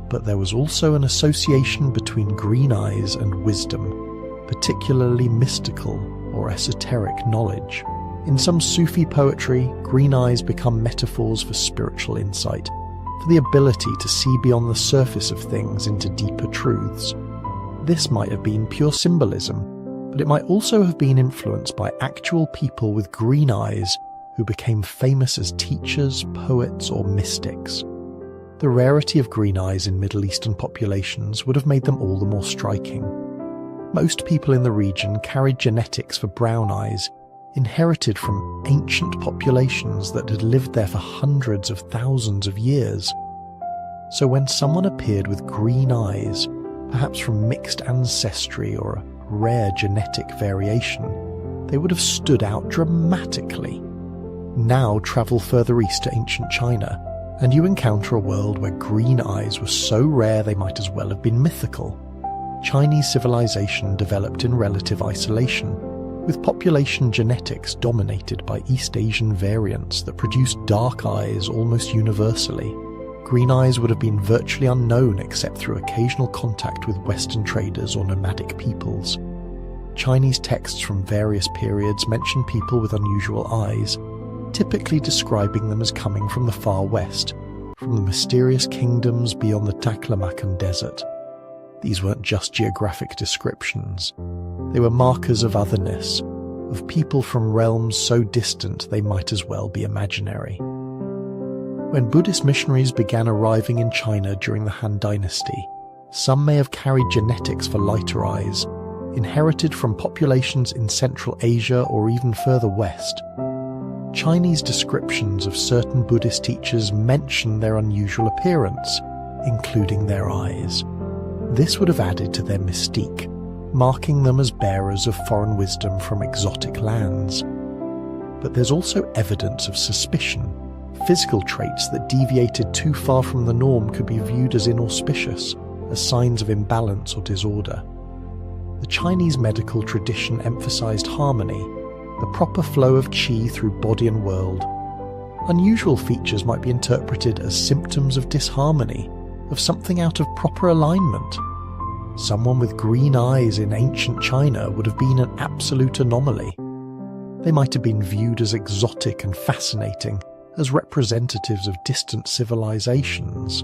But there was also an association between green eyes and wisdom, particularly mystical or esoteric knowledge. In some Sufi poetry, green eyes become metaphors for spiritual insight, for the ability to see beyond the surface of things into deeper truths. This might have been pure symbolism, but it might also have been influenced by actual people with green eyes who became famous as teachers, poets, or mystics. The rarity of green eyes in Middle Eastern populations would have made them all the more striking. Most people in the region carried genetics for brown eyes, inherited from ancient populations that had lived there for hundreds of thousands of years. So when someone appeared with green eyes, perhaps from mixed ancestry or a rare genetic variation, they would have stood out dramatically. Now travel further east to ancient China, and you encounter a world where green eyes were so rare they might as well have been mythical. Chinese civilization developed in relative isolation, with population genetics dominated by East Asian variants that produced dark eyes almost universally. Green eyes would have been virtually unknown except through occasional contact with Western traders or nomadic peoples. Chinese texts from various periods mention people with unusual eyes, typically describing them as coming from the far west, from the mysterious kingdoms beyond the Taklamakan Desert. These weren't just geographic descriptions. They were markers of otherness, of people from realms so distant they might as well be imaginary. When Buddhist missionaries began arriving in China during the Han Dynasty, some may have carried genetics for lighter eyes, inherited from populations in Central Asia or even further west. Chinese descriptions of certain Buddhist teachers mention their unusual appearance, including their eyes. This would have added to their mystique, marking them as bearers of foreign wisdom from exotic lands. But there's also evidence of suspicion. Physical traits that deviated too far from the norm could be viewed as inauspicious, as signs of imbalance or disorder. The Chinese medical tradition emphasized harmony, the proper flow of qi through body and world. Unusual features might be interpreted as symptoms of disharmony, of something out of proper alignment. Someone with green eyes in ancient China would have been an absolute anomaly. They might have been viewed as exotic and fascinating, as representatives of distant civilizations,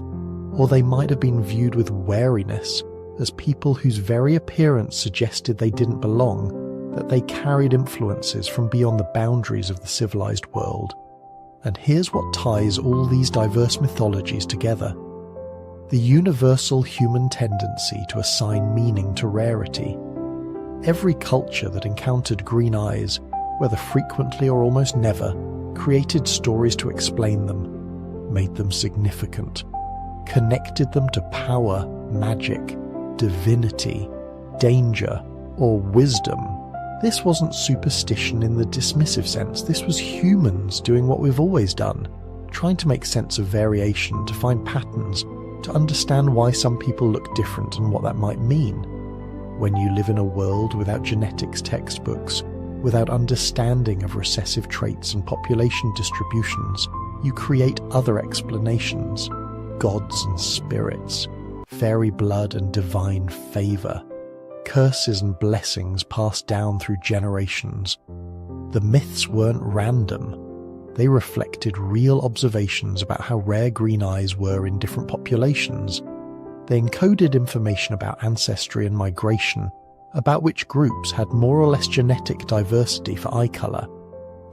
or they might have been viewed with wariness as people whose very appearance suggested they didn't belong, that they carried influences from beyond the boundaries of the civilized world. And here's what ties all these diverse mythologies together: the universal human tendency to assign meaning to rarity. Every culture that encountered green eyes, whether frequently or almost never, created stories to explain them, made them significant, connected them to power, magic, divinity, danger, or wisdom. This wasn't superstition in the dismissive sense. This was humans doing what we've always done, trying to make sense of variation, to find patterns, to understand why some people look different and what that might mean. When you live in a world without genetics textbooks, without understanding of recessive traits and population distributions, you create other explanations, gods and spirits, fairy blood and divine favor. curses and blessings passed down through generations. The myths weren't random. They reflected real observations about how rare green eyes were in different populations. They encoded information about ancestry and migration, about which groups had more or less genetic diversity for eye colour.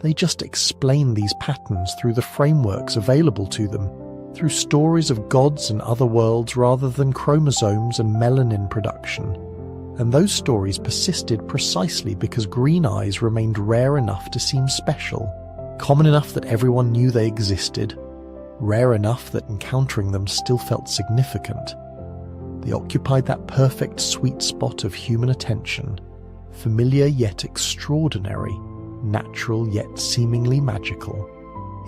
They just explained these patterns through the frameworks available to them, through stories of gods and other worlds rather than chromosomes and melanin production. And those stories persisted precisely because green eyes remained rare enough to seem special, common enough that everyone knew they existed, rare enough that encountering them still felt significant. They occupied that perfect sweet spot of human attention, familiar yet extraordinary, natural yet seemingly magical.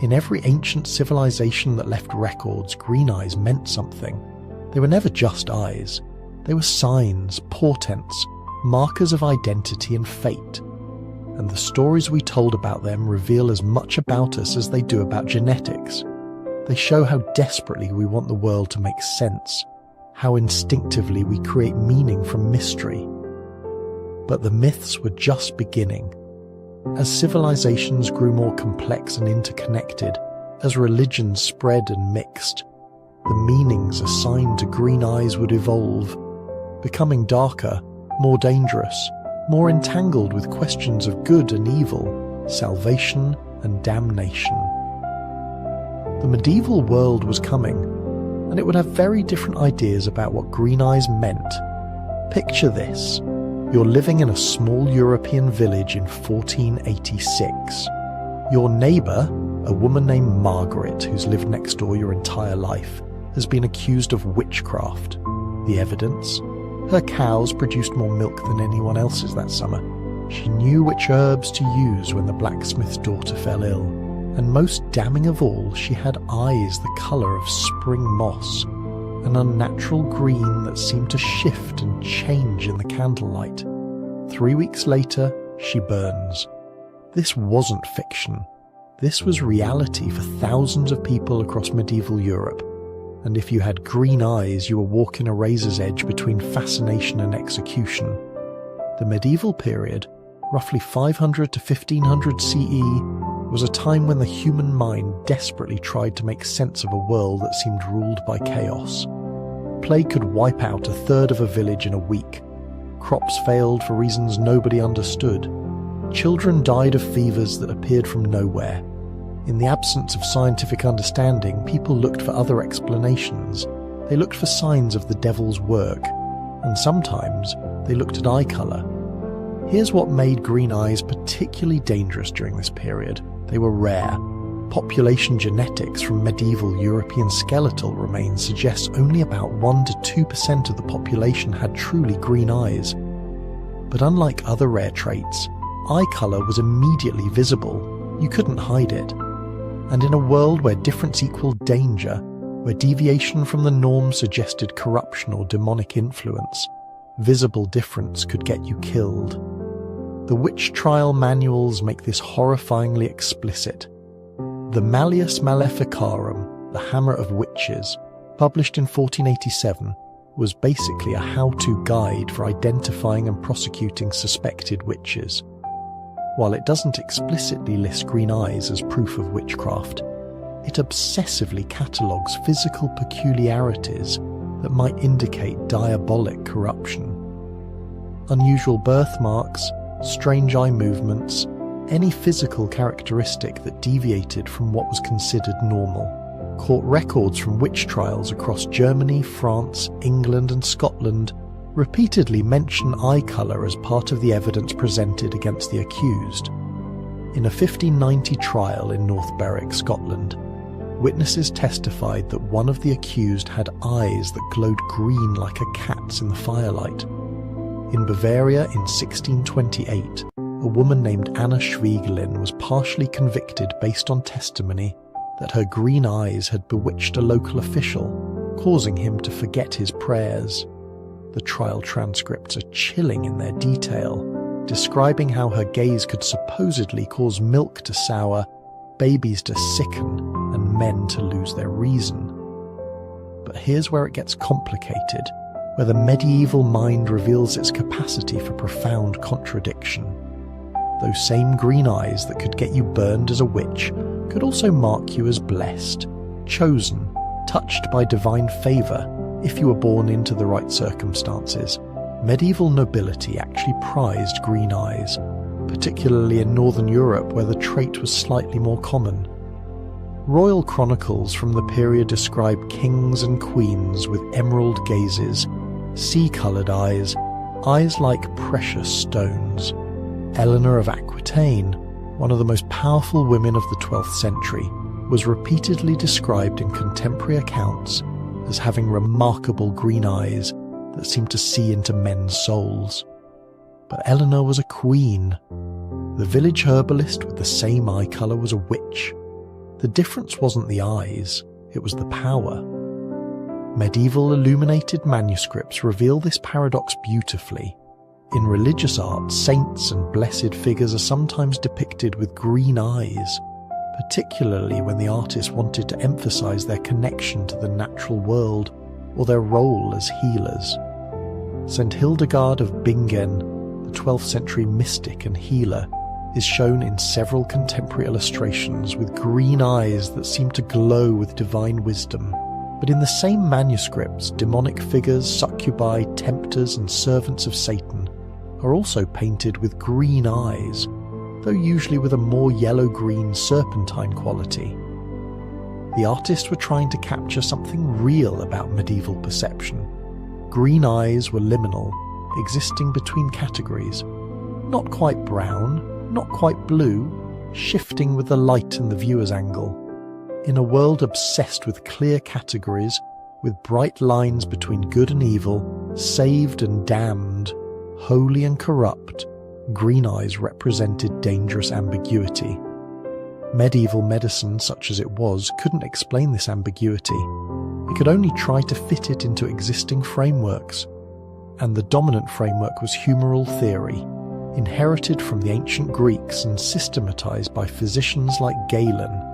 In every ancient civilization that left records, green eyes meant something. They were never just eyes. They were signs, portents, markers of identity and fate. And the stories we told about them reveal as much about us as they do about genetics. They show how desperately we want the world to make sense, how instinctively we create meaning from mystery. But the myths were just beginning. As civilizations grew more complex and interconnected, as religions spread and mixed, the meanings assigned to green eyes would evolve, becoming darker, more dangerous, more entangled with questions of good and evil, salvation and damnation. The medieval world was coming, and it would have very different ideas about what green eyes meant. Picture this. You're living in a small European village in 1486. Your neighbour, a woman named Margaret, who's lived next door your entire life, has been accused of witchcraft. The evidence? Her cows produced more milk than anyone else's that summer. She knew which herbs to use when the blacksmith's daughter fell ill. And most damning of all, she had eyes the colour of spring moss, an unnatural green that seemed to shift and change in the candlelight. 3 weeks later, she burns. This wasn't fiction. This was reality for thousands of people across medieval Europe. And if you had green eyes, you were walking a razor's edge between fascination and execution. The medieval period, roughly 500 to 1500 CE, was a time when the human mind desperately tried to make sense of a world that seemed ruled by chaos. Plague could wipe out a third of a village in a week. Crops failed for reasons nobody understood. Children died of fevers that appeared from nowhere. In the absence of scientific understanding, people looked for other explanations. They looked for signs of the devil's work, and sometimes they looked at eye colour. Here's what made green eyes particularly dangerous during this period. They were rare. Population genetics from medieval European skeletal remains suggests only about 1 to 2% of the population had truly green eyes. But unlike other rare traits, eye colour was immediately visible. You couldn't hide it. And in a world where difference equaled danger, where deviation from the norm suggested corruption or demonic influence, visible difference could get you killed. The witch trial manuals make this horrifyingly explicit. The Malleus Maleficarum, the Hammer of Witches, published in 1487, was basically a how-to guide for identifying and prosecuting suspected witches. While it doesn't explicitly list green eyes as proof of witchcraft, it obsessively catalogues physical peculiarities that might indicate diabolic corruption. Unusual birthmarks, strange eye movements, any physical characteristic that deviated from what was considered normal. Court records from witch trials across Germany, France, England and Scotland repeatedly mention eye colour as part of the evidence presented against the accused. In a 1590 trial in North Berwick, Scotland, witnesses testified that one of the accused had eyes that glowed green like a cat's in the firelight. In Bavaria in 1628, a woman named Anna Schwiegelin was partially convicted based on testimony that her green eyes had bewitched a local official, causing him to forget his prayers. The trial transcripts are chilling in their detail, describing how her gaze could supposedly cause milk to sour, babies to sicken, and men to lose their reason. But here's where it gets complicated. where the medieval mind reveals its capacity for profound contradiction. Those same green eyes that could get you burned as a witch could also mark you as blessed, chosen, touched by divine favour if you were born into the right circumstances. Medieval nobility actually prized green eyes, particularly in Northern Europe where the trait was slightly more common. Royal chronicles from the period describe kings and queens with emerald gazes, sea-coloured eyes, eyes like precious stones. Eleanor of Aquitaine, one of the most powerful women of the 12th century, was repeatedly described in contemporary accounts as having remarkable green eyes that seemed to see into men's souls. But Eleanor was a queen. The village herbalist with the same eye colour was a witch. The difference wasn't the eyes, it was the power. Medieval illuminated manuscripts reveal this paradox beautifully. In religious art, saints and blessed figures are sometimes depicted with green eyes, particularly when the artist wanted to emphasize their connection to the natural world or their role as healers. St. Hildegard of Bingen, the 12th century mystic and healer, is shown in several contemporary illustrations with green eyes that seem to glow with divine wisdom. But in the same manuscripts, demonic figures, succubi, tempters, and servants of Satan are also painted with green eyes, though usually with a more yellow-green serpentine quality. The artists were trying to capture something real about medieval perception. Green eyes were liminal, existing between categories, not quite brown, not quite blue, shifting with the light and the viewer's angle. In a world obsessed with clear categories, with bright lines between good and evil, saved and damned, holy and corrupt, green eyes represented dangerous ambiguity. Medieval medicine, such as it was, couldn't explain this ambiguity. It could only try to fit it into existing frameworks. And the dominant framework was humoral theory, inherited from the ancient Greeks and systematized by physicians like Galen.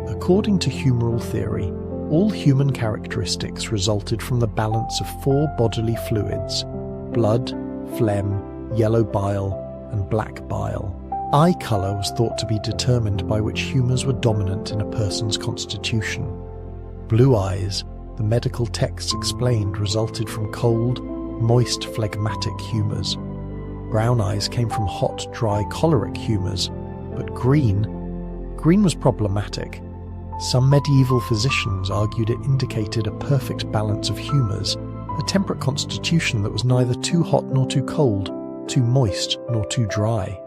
According to humoral theory, all human characteristics resulted from the balance of 4 bodily fluids: blood, phlegm, yellow bile, and black bile. Eye colour was thought to be determined by which humours were dominant in a person's constitution. Blue eyes, the medical texts explained, resulted from cold, moist, phlegmatic humours. Brown eyes came from hot, dry, choleric humours, but green was problematic. Some medieval physicians argued it indicated a perfect balance of humours, a temperate constitution that was neither too hot nor too cold, too moist nor too dry.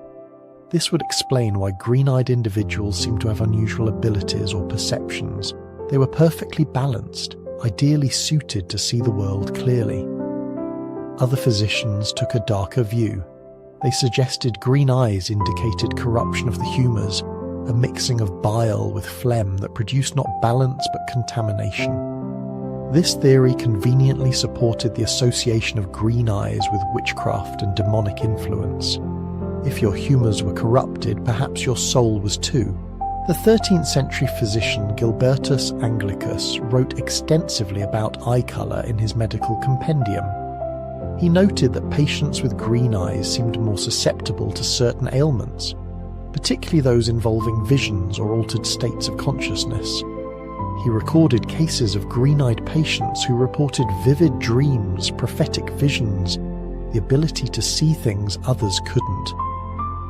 This would explain why green-eyed individuals seemed to have unusual abilities or perceptions. They were perfectly balanced, ideally suited to see the world clearly. Other physicians took a darker view. They suggested green eyes indicated corruption of the humours, a mixing of bile with phlegm that produced not balance but contamination. This theory conveniently supported the association of green eyes with witchcraft and demonic influence. If your humours were corrupted, perhaps your soul was too. The 13th century physician Gilbertus Anglicus wrote extensively about eye colour in his medical compendium. He noted that patients with green eyes seemed more susceptible to certain ailments, particularly those involving visions or altered states of consciousness. He recorded cases of green-eyed patients who reported vivid dreams, prophetic visions, the ability to see things others couldn't.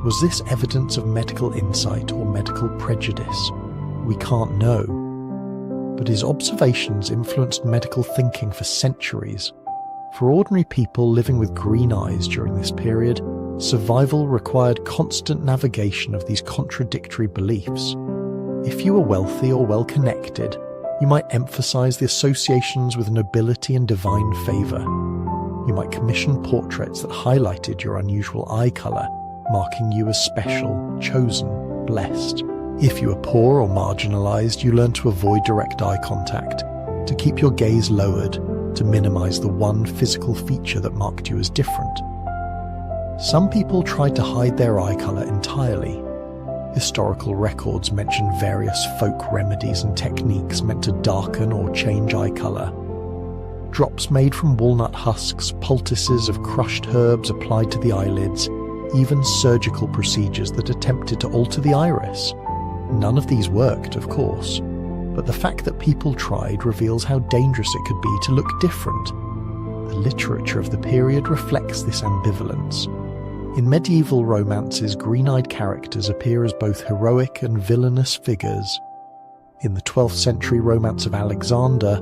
Was this evidence of medical insight or medical prejudice? We can't know. But his observations influenced medical thinking for centuries. For ordinary people living with green eyes during this period, survival required constant navigation of these contradictory beliefs. If you were wealthy or well-connected, you might emphasize the associations with nobility and divine favor. You might commission portraits that highlighted your unusual eye color, marking you as special, chosen, blessed. If you were poor or marginalized, you learned to avoid direct eye contact, to keep your gaze lowered, to minimize the one physical feature that marked you as different. Some people tried to hide their eye color entirely. Historical records mention various folk remedies and techniques meant to darken or change eye color. Drops made from walnut husks, poultices of crushed herbs applied to the eyelids, even surgical procedures that attempted to alter the iris. None of these worked, of course, but the fact that people tried reveals how dangerous it could be to look different. The literature of the period reflects this ambivalence. In medieval romances, green-eyed characters appear as both heroic and villainous figures. In the 12th century romance of Alexander,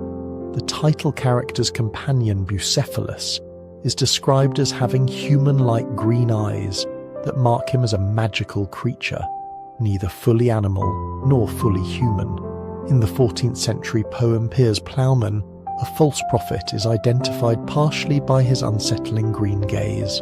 the title character's companion, Bucephalus, is described as having human-like green eyes that mark him as a magical creature, neither fully animal nor fully human. In the 14th century poem Piers Plowman, a false prophet is identified partially by his unsettling green gaze.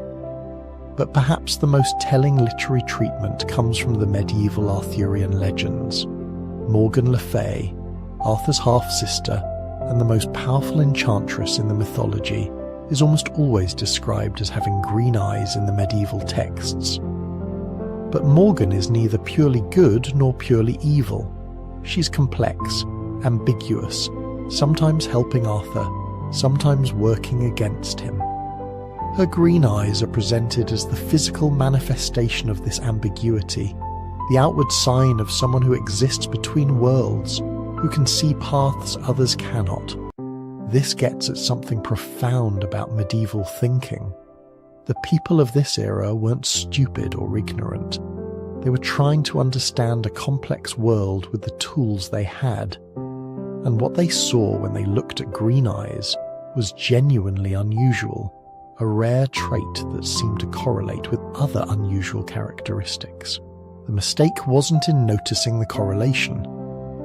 But perhaps the most telling literary treatment comes from the medieval Arthurian legends. Morgan Le Fay, Arthur's half-sister and the most powerful enchantress in the mythology, is almost always described as having green eyes in the medieval texts. But Morgan is neither purely good nor purely evil. She's complex, ambiguous, sometimes helping Arthur, sometimes working against him. Her green eyes are presented as the physical manifestation of this ambiguity, the outward sign of someone who exists between worlds, who can see paths others cannot. This gets at something profound about medieval thinking. The people of this era weren't stupid or ignorant. They were trying to understand a complex world with the tools they had. And what they saw when they looked at green eyes was genuinely unusual, a rare trait that seemed to correlate with other unusual characteristics. The mistake wasn't in noticing the correlation.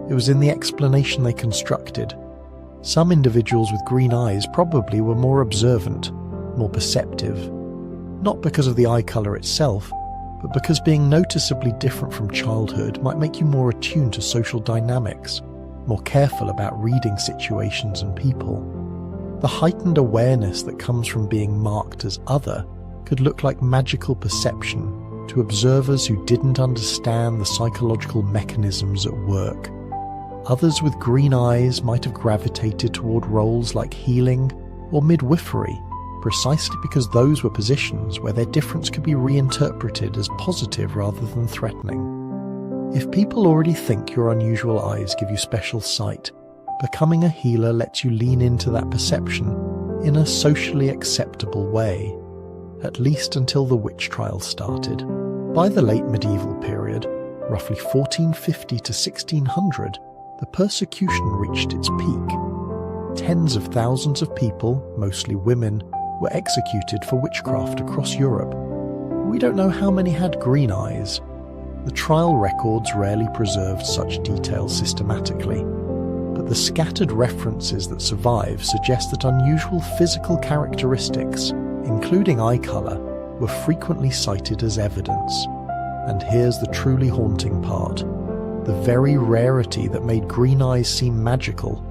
It was in the explanation they constructed. Some individuals with green eyes probably were more observant, more perceptive, not because of the eye colour itself, but because being noticeably different from childhood might make you more attuned to social dynamics, more careful about reading situations and people. The heightened awareness that comes from being marked as other could look like magical perception to observers who didn't understand the psychological mechanisms at work. Others with green eyes might have gravitated toward roles like healing or midwifery, precisely because those were positions where their difference could be reinterpreted as positive rather than threatening. If people already think your unusual eyes give you special sight, becoming a healer lets you lean into that perception in a socially acceptable way, at least until the witch trials started. By the late medieval period, roughly 1450 to 1600, the persecution reached its peak. Tens of thousands of people, mostly women, were executed for witchcraft across Europe. We don't know how many had green eyes. The trial records rarely preserved such details systematically, but the scattered references that survive suggest that unusual physical characteristics, including eye colour, were frequently cited as evidence. And here's the truly haunting part. The very rarity that made green eyes seem magical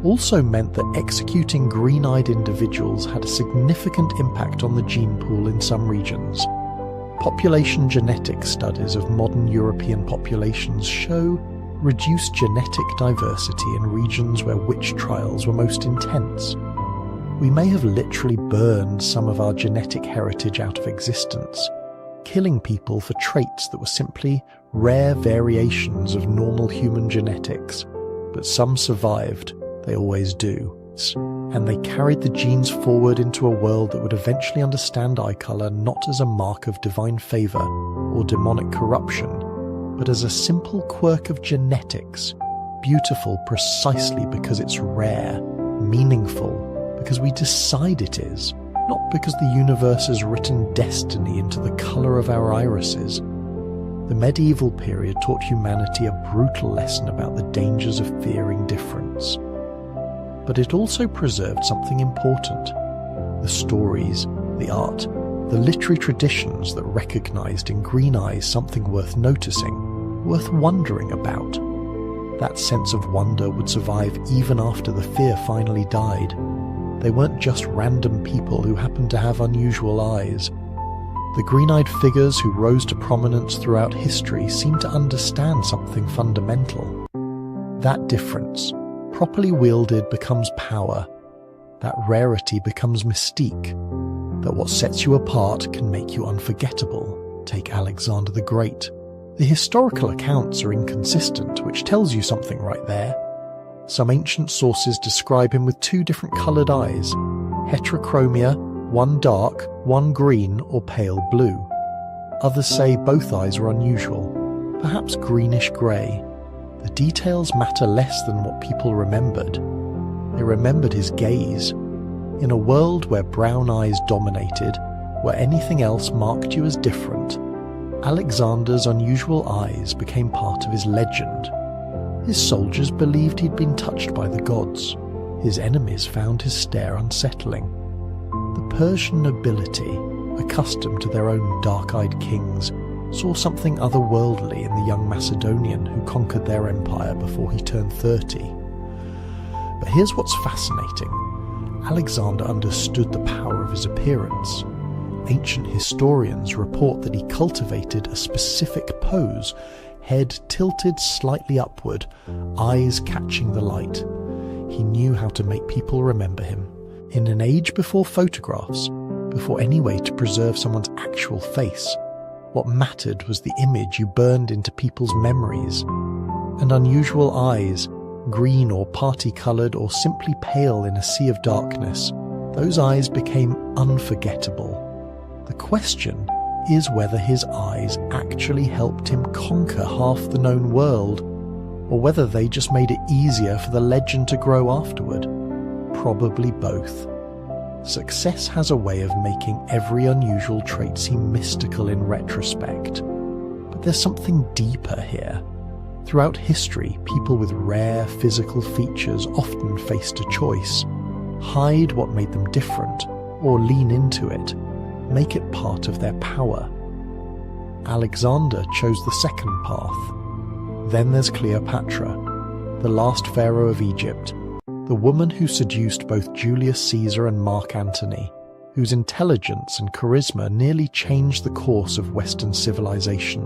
also meant that executing green-eyed individuals had a significant impact on the gene pool in some regions. Population genetic studies of modern European populations show reduced genetic diversity in regions where witch trials were most intense. We may have literally burned some of our genetic heritage out of existence, killing people for traits that were simply rare variations of normal human genetics, but some survived. They always do. And they carried the genes forward into a world that would eventually understand eye colour not as a mark of divine favour or demonic corruption, but as a simple quirk of genetics, beautiful precisely because it's rare, meaningful because we decide it is, not because the universe has written destiny into the colour of our irises. The medieval period taught humanity a brutal lesson about the dangers of fearing difference. But it also preserved something important. The stories, the art, the literary traditions that recognized in green eyes something worth noticing, worth wondering about. That sense of wonder would survive even after the fear finally died. They weren't just random people who happened to have unusual eyes. The green-eyed figures who rose to prominence throughout history seemed to understand something fundamental. That difference, properly wielded, becomes power. that rarity becomes mystique, that what sets you apart can make you unforgettable. Take Alexander the Great. The historical accounts are inconsistent, which tells you something right there. Some ancient sources describe him with 2 different coloured eyes, heterochromia, one dark, one green or pale blue. Others say both eyes are unusual, perhaps greenish-grey. The details matter less than what people remembered. They remembered his gaze. In a world where brown eyes dominated, where anything else marked you as different, Alexander's unusual eyes became part of his legend. His soldiers believed he'd been touched by the gods. His enemies found his stare unsettling. The Persian nobility, accustomed to their own dark-eyed kings, saw something otherworldly in the young Macedonian who conquered their empire before he turned 30. But here's what's fascinating. Alexander understood the power of his appearance. Ancient historians report that he cultivated a specific pose, head tilted slightly upward, eyes catching the light. He knew how to make people remember him. In an age before photographs, before any way to preserve someone's actual face, what mattered was the image you burned into people's memories. And unusual eyes, green or party-coloured or simply pale in a sea of darkness, those eyes became unforgettable. The question is whether his eyes actually helped him conquer half the known world, or whether they just made it easier for the legend to grow afterward. Probably both. Success has a way of making every unusual trait seem mystical in retrospect. But there's something deeper here. Throughout history, people with rare physical features often faced a choice: hide what made them different, or lean into it, make it part of their power. Alexander chose the second path. Then there's Cleopatra, the last pharaoh of Egypt, the woman who seduced both Julius Caesar and Mark Antony, whose intelligence and charisma nearly changed the course of Western civilization.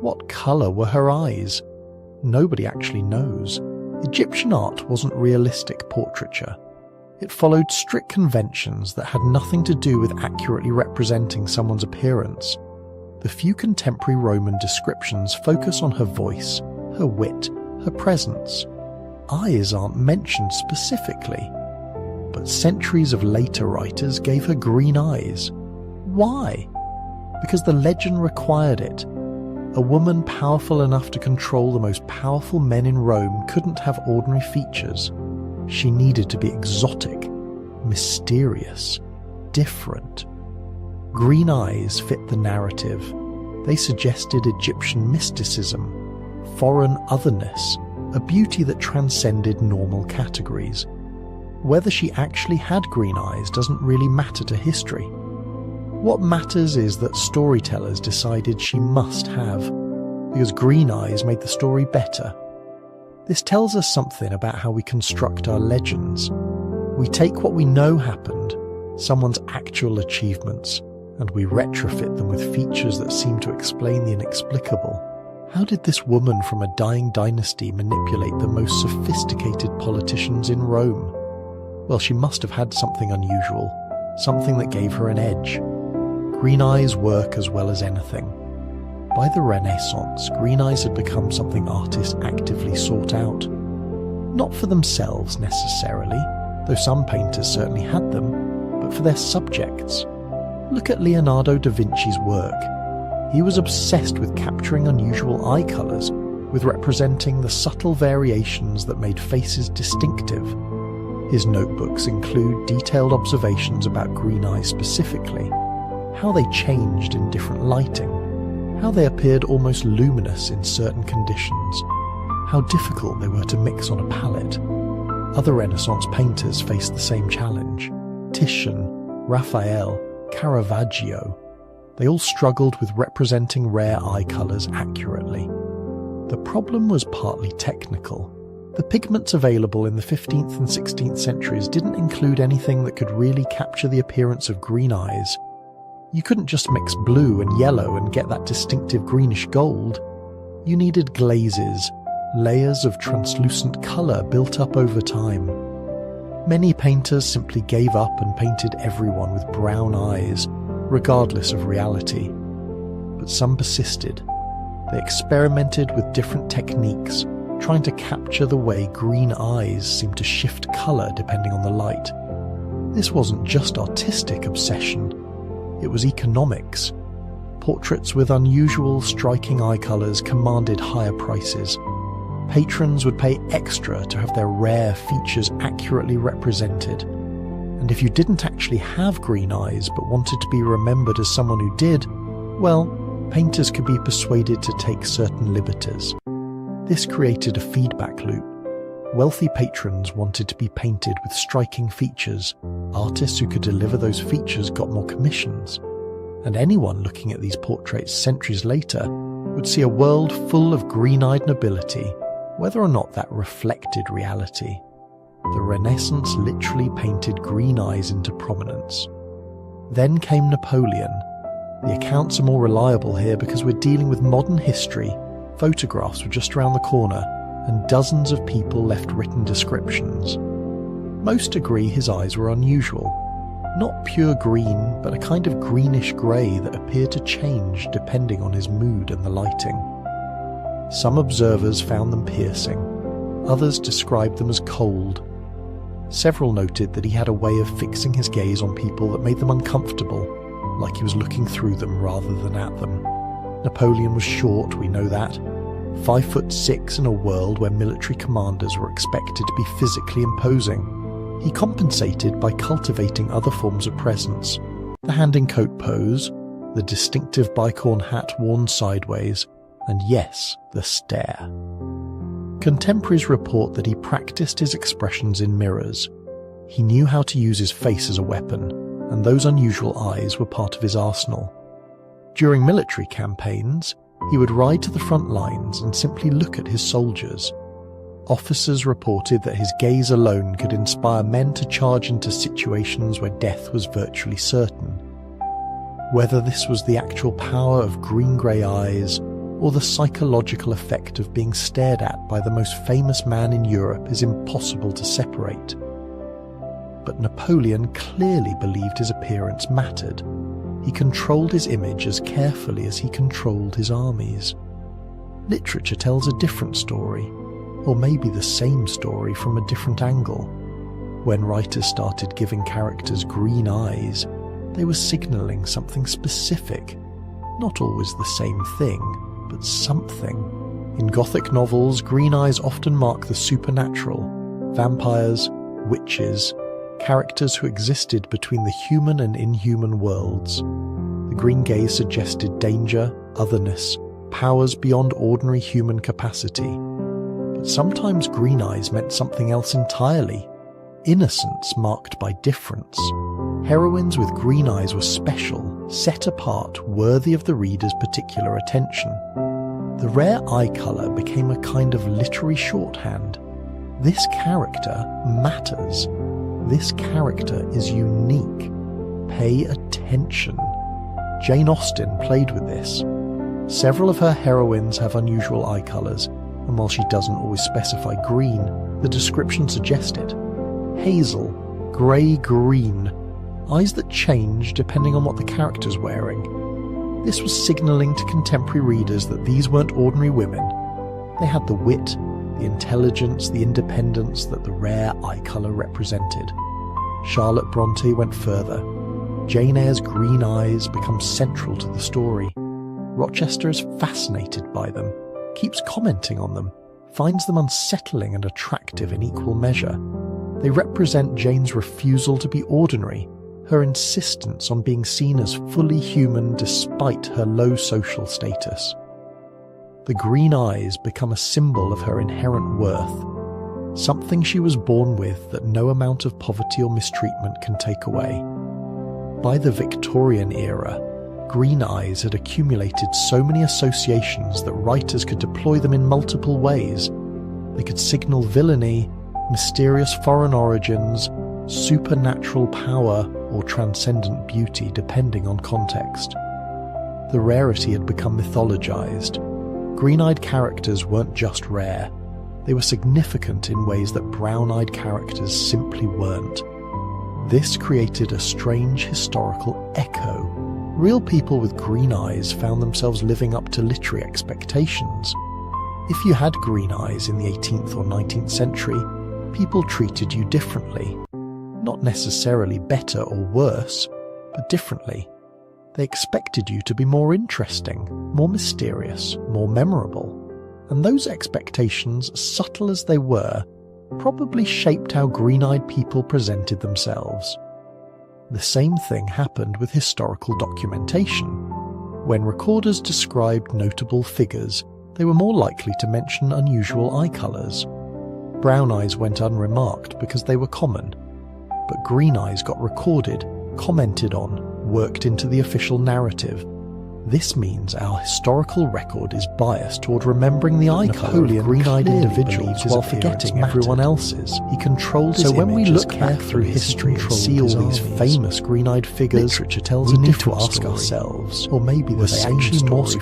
What colour were her eyes? Nobody actually knows. Egyptian art wasn't realistic portraiture. It followed strict conventions that had nothing to do with accurately representing someone's appearance. The few contemporary Roman descriptions focus on her voice, her wit, her presence. Eyes aren't mentioned specifically, but centuries of later writers gave her green eyes. Why? Because the legend required it. A woman powerful enough to control the most powerful men in Rome couldn't have ordinary features. She needed to be exotic, mysterious, different. Green eyes fit the narrative. They suggested Egyptian mysticism, foreign otherness, a beauty that transcended normal categories. Whether she actually had green eyes doesn't really matter to history. What matters is that storytellers decided she must have, because green eyes made the story better. This tells us something about how we construct our legends. We take what we know happened, someone's actual achievements, and we retrofit them with features that seem to explain the inexplicable. How did this woman from a dying dynasty manipulate the most sophisticated politicians in Rome? Well, she must have had something unusual, something that gave her an edge. Green eyes work as well as anything. By the Renaissance, green eyes had become something artists actively sought out. Not for themselves necessarily, though some painters certainly had them, but for their subjects. Look at Leonardo da Vinci's work. He was obsessed with capturing unusual eye colours, with representing the subtle variations that made faces distinctive. His notebooks include detailed observations about green eyes specifically, how they changed in different lighting, how they appeared almost luminous in certain conditions, how difficult they were to mix on a palette. Other Renaissance painters faced the same challenge. Titian, Raphael, Caravaggio. They all struggled with representing rare eye colours accurately. The problem was partly technical. The pigments available in the 15th and 16th centuries didn't include anything that could really capture the appearance of green eyes. You couldn't just mix blue and yellow and get that distinctive greenish gold. You needed glazes, layers of translucent colour built up over time. Many painters simply gave up and painted everyone with brown eyes, regardless of reality. But some persisted. They experimented with different techniques, trying to capture the way green eyes seem to shift colour depending on the light. This wasn't just artistic obsession, it was economics. Portraits with unusual, striking eye colours commanded higher prices. Patrons would pay extra to have their rare features accurately represented. And if you didn't actually have green eyes but wanted to be remembered as someone who did, well, painters could be persuaded to take certain liberties. This created a feedback loop. Wealthy patrons wanted to be painted with striking features. Artists who could deliver those features got more commissions. And anyone looking at these portraits centuries later would see a world full of green-eyed nobility, whether or not that reflected reality. The Renaissance literally painted green eyes into prominence. Then came Napoleon. The accounts are more reliable here because we're dealing with modern history. Photographs were just around the corner, and dozens of people left written descriptions. Most agree his eyes were unusual. Not pure green, but a kind of greenish grey that appeared to change depending on his mood and the lighting. Some observers found them piercing. Others described them as cold. Several noted that he had a way of fixing his gaze on people that made them uncomfortable, like he was looking through them rather than at them. Napoleon was short, we know that. 5'6" in a world where military commanders were expected to be physically imposing. He compensated by cultivating other forms of presence. The hand-in-coat pose, the distinctive bicorn hat worn sideways, and yes, the stare. Contemporaries report that he practiced his expressions in mirrors. He knew how to use his face as a weapon, and those unusual eyes were part of his arsenal. During military campaigns, he would ride to the front lines and simply look at his soldiers. Officers reported that his gaze alone could inspire men to charge into situations where death was virtually certain. Whether this was the actual power of green-grey eyes or the psychological effect of being stared at by the most famous man in Europe is impossible to separate. But Napoleon clearly believed his appearance mattered. He controlled his image as carefully as he controlled his armies. Literature tells a different story, or maybe the same story from a different angle. When writers started giving characters green eyes, they were signalling something specific, not always the same thing, but something. In Gothic novels, green eyes often mark the supernatural, vampires, witches, characters who existed between the human and inhuman worlds. The green gaze suggested danger, otherness, powers beyond ordinary human capacity. But sometimes green eyes meant something else entirely. Innocence marked by difference. Heroines with green eyes were special, set apart, worthy of the reader's particular attention. The rare eye colour became a kind of literary shorthand. This character matters. This character is unique. Pay attention. Jane Austen played with this. Several of her heroines have unusual eye colours, and while she doesn't always specify green, the description suggested. Hazel, grey-green, eyes that change depending on what the character's wearing. This was signalling to contemporary readers that these weren't ordinary women. They had the wit, the intelligence, the independence that the rare eye colour represented. Charlotte Bronte went further. Jane Eyre's green eyes become central to the story. Rochester is fascinated by them, keeps commenting on them, finds them unsettling and attractive in equal measure. They represent Jane's refusal to be ordinary, her insistence on being seen as fully human despite her low social status. The green eyes become a symbol of her inherent worth, something she was born with that no amount of poverty or mistreatment can take away. By the Victorian era, green eyes had accumulated so many associations that writers could deploy them in multiple ways. They could signal villainy, mysterious foreign origins, supernatural power, or transcendent beauty depending on context. The rarity had become mythologized. Green-eyed characters weren't just rare, they were significant in ways that brown-eyed characters simply weren't. This created a strange historical echo. Real people with green eyes found themselves living up to literary expectations. If you had green eyes in the 18th or 19th century, people treated you differently. Not necessarily better or worse, but differently. They expected you to be more interesting, more mysterious, more memorable. And those expectations, subtle as they were, probably shaped how green-eyed people presented themselves. The same thing happened with historical documentation. When recorders described notable figures, they were more likely to mention unusual eye colours. Brown eyes went unremarked because they were common, but green eyes got recorded, commented on, worked into the official narrative. This means our historical record is biased toward remembering the eye colour of green-eyed individuals while forgetting everyone else's. He controlled his image. So when we look back through history and see all these famous green-eyed figures, literature tells we need to ask ourselves, or maybe the same story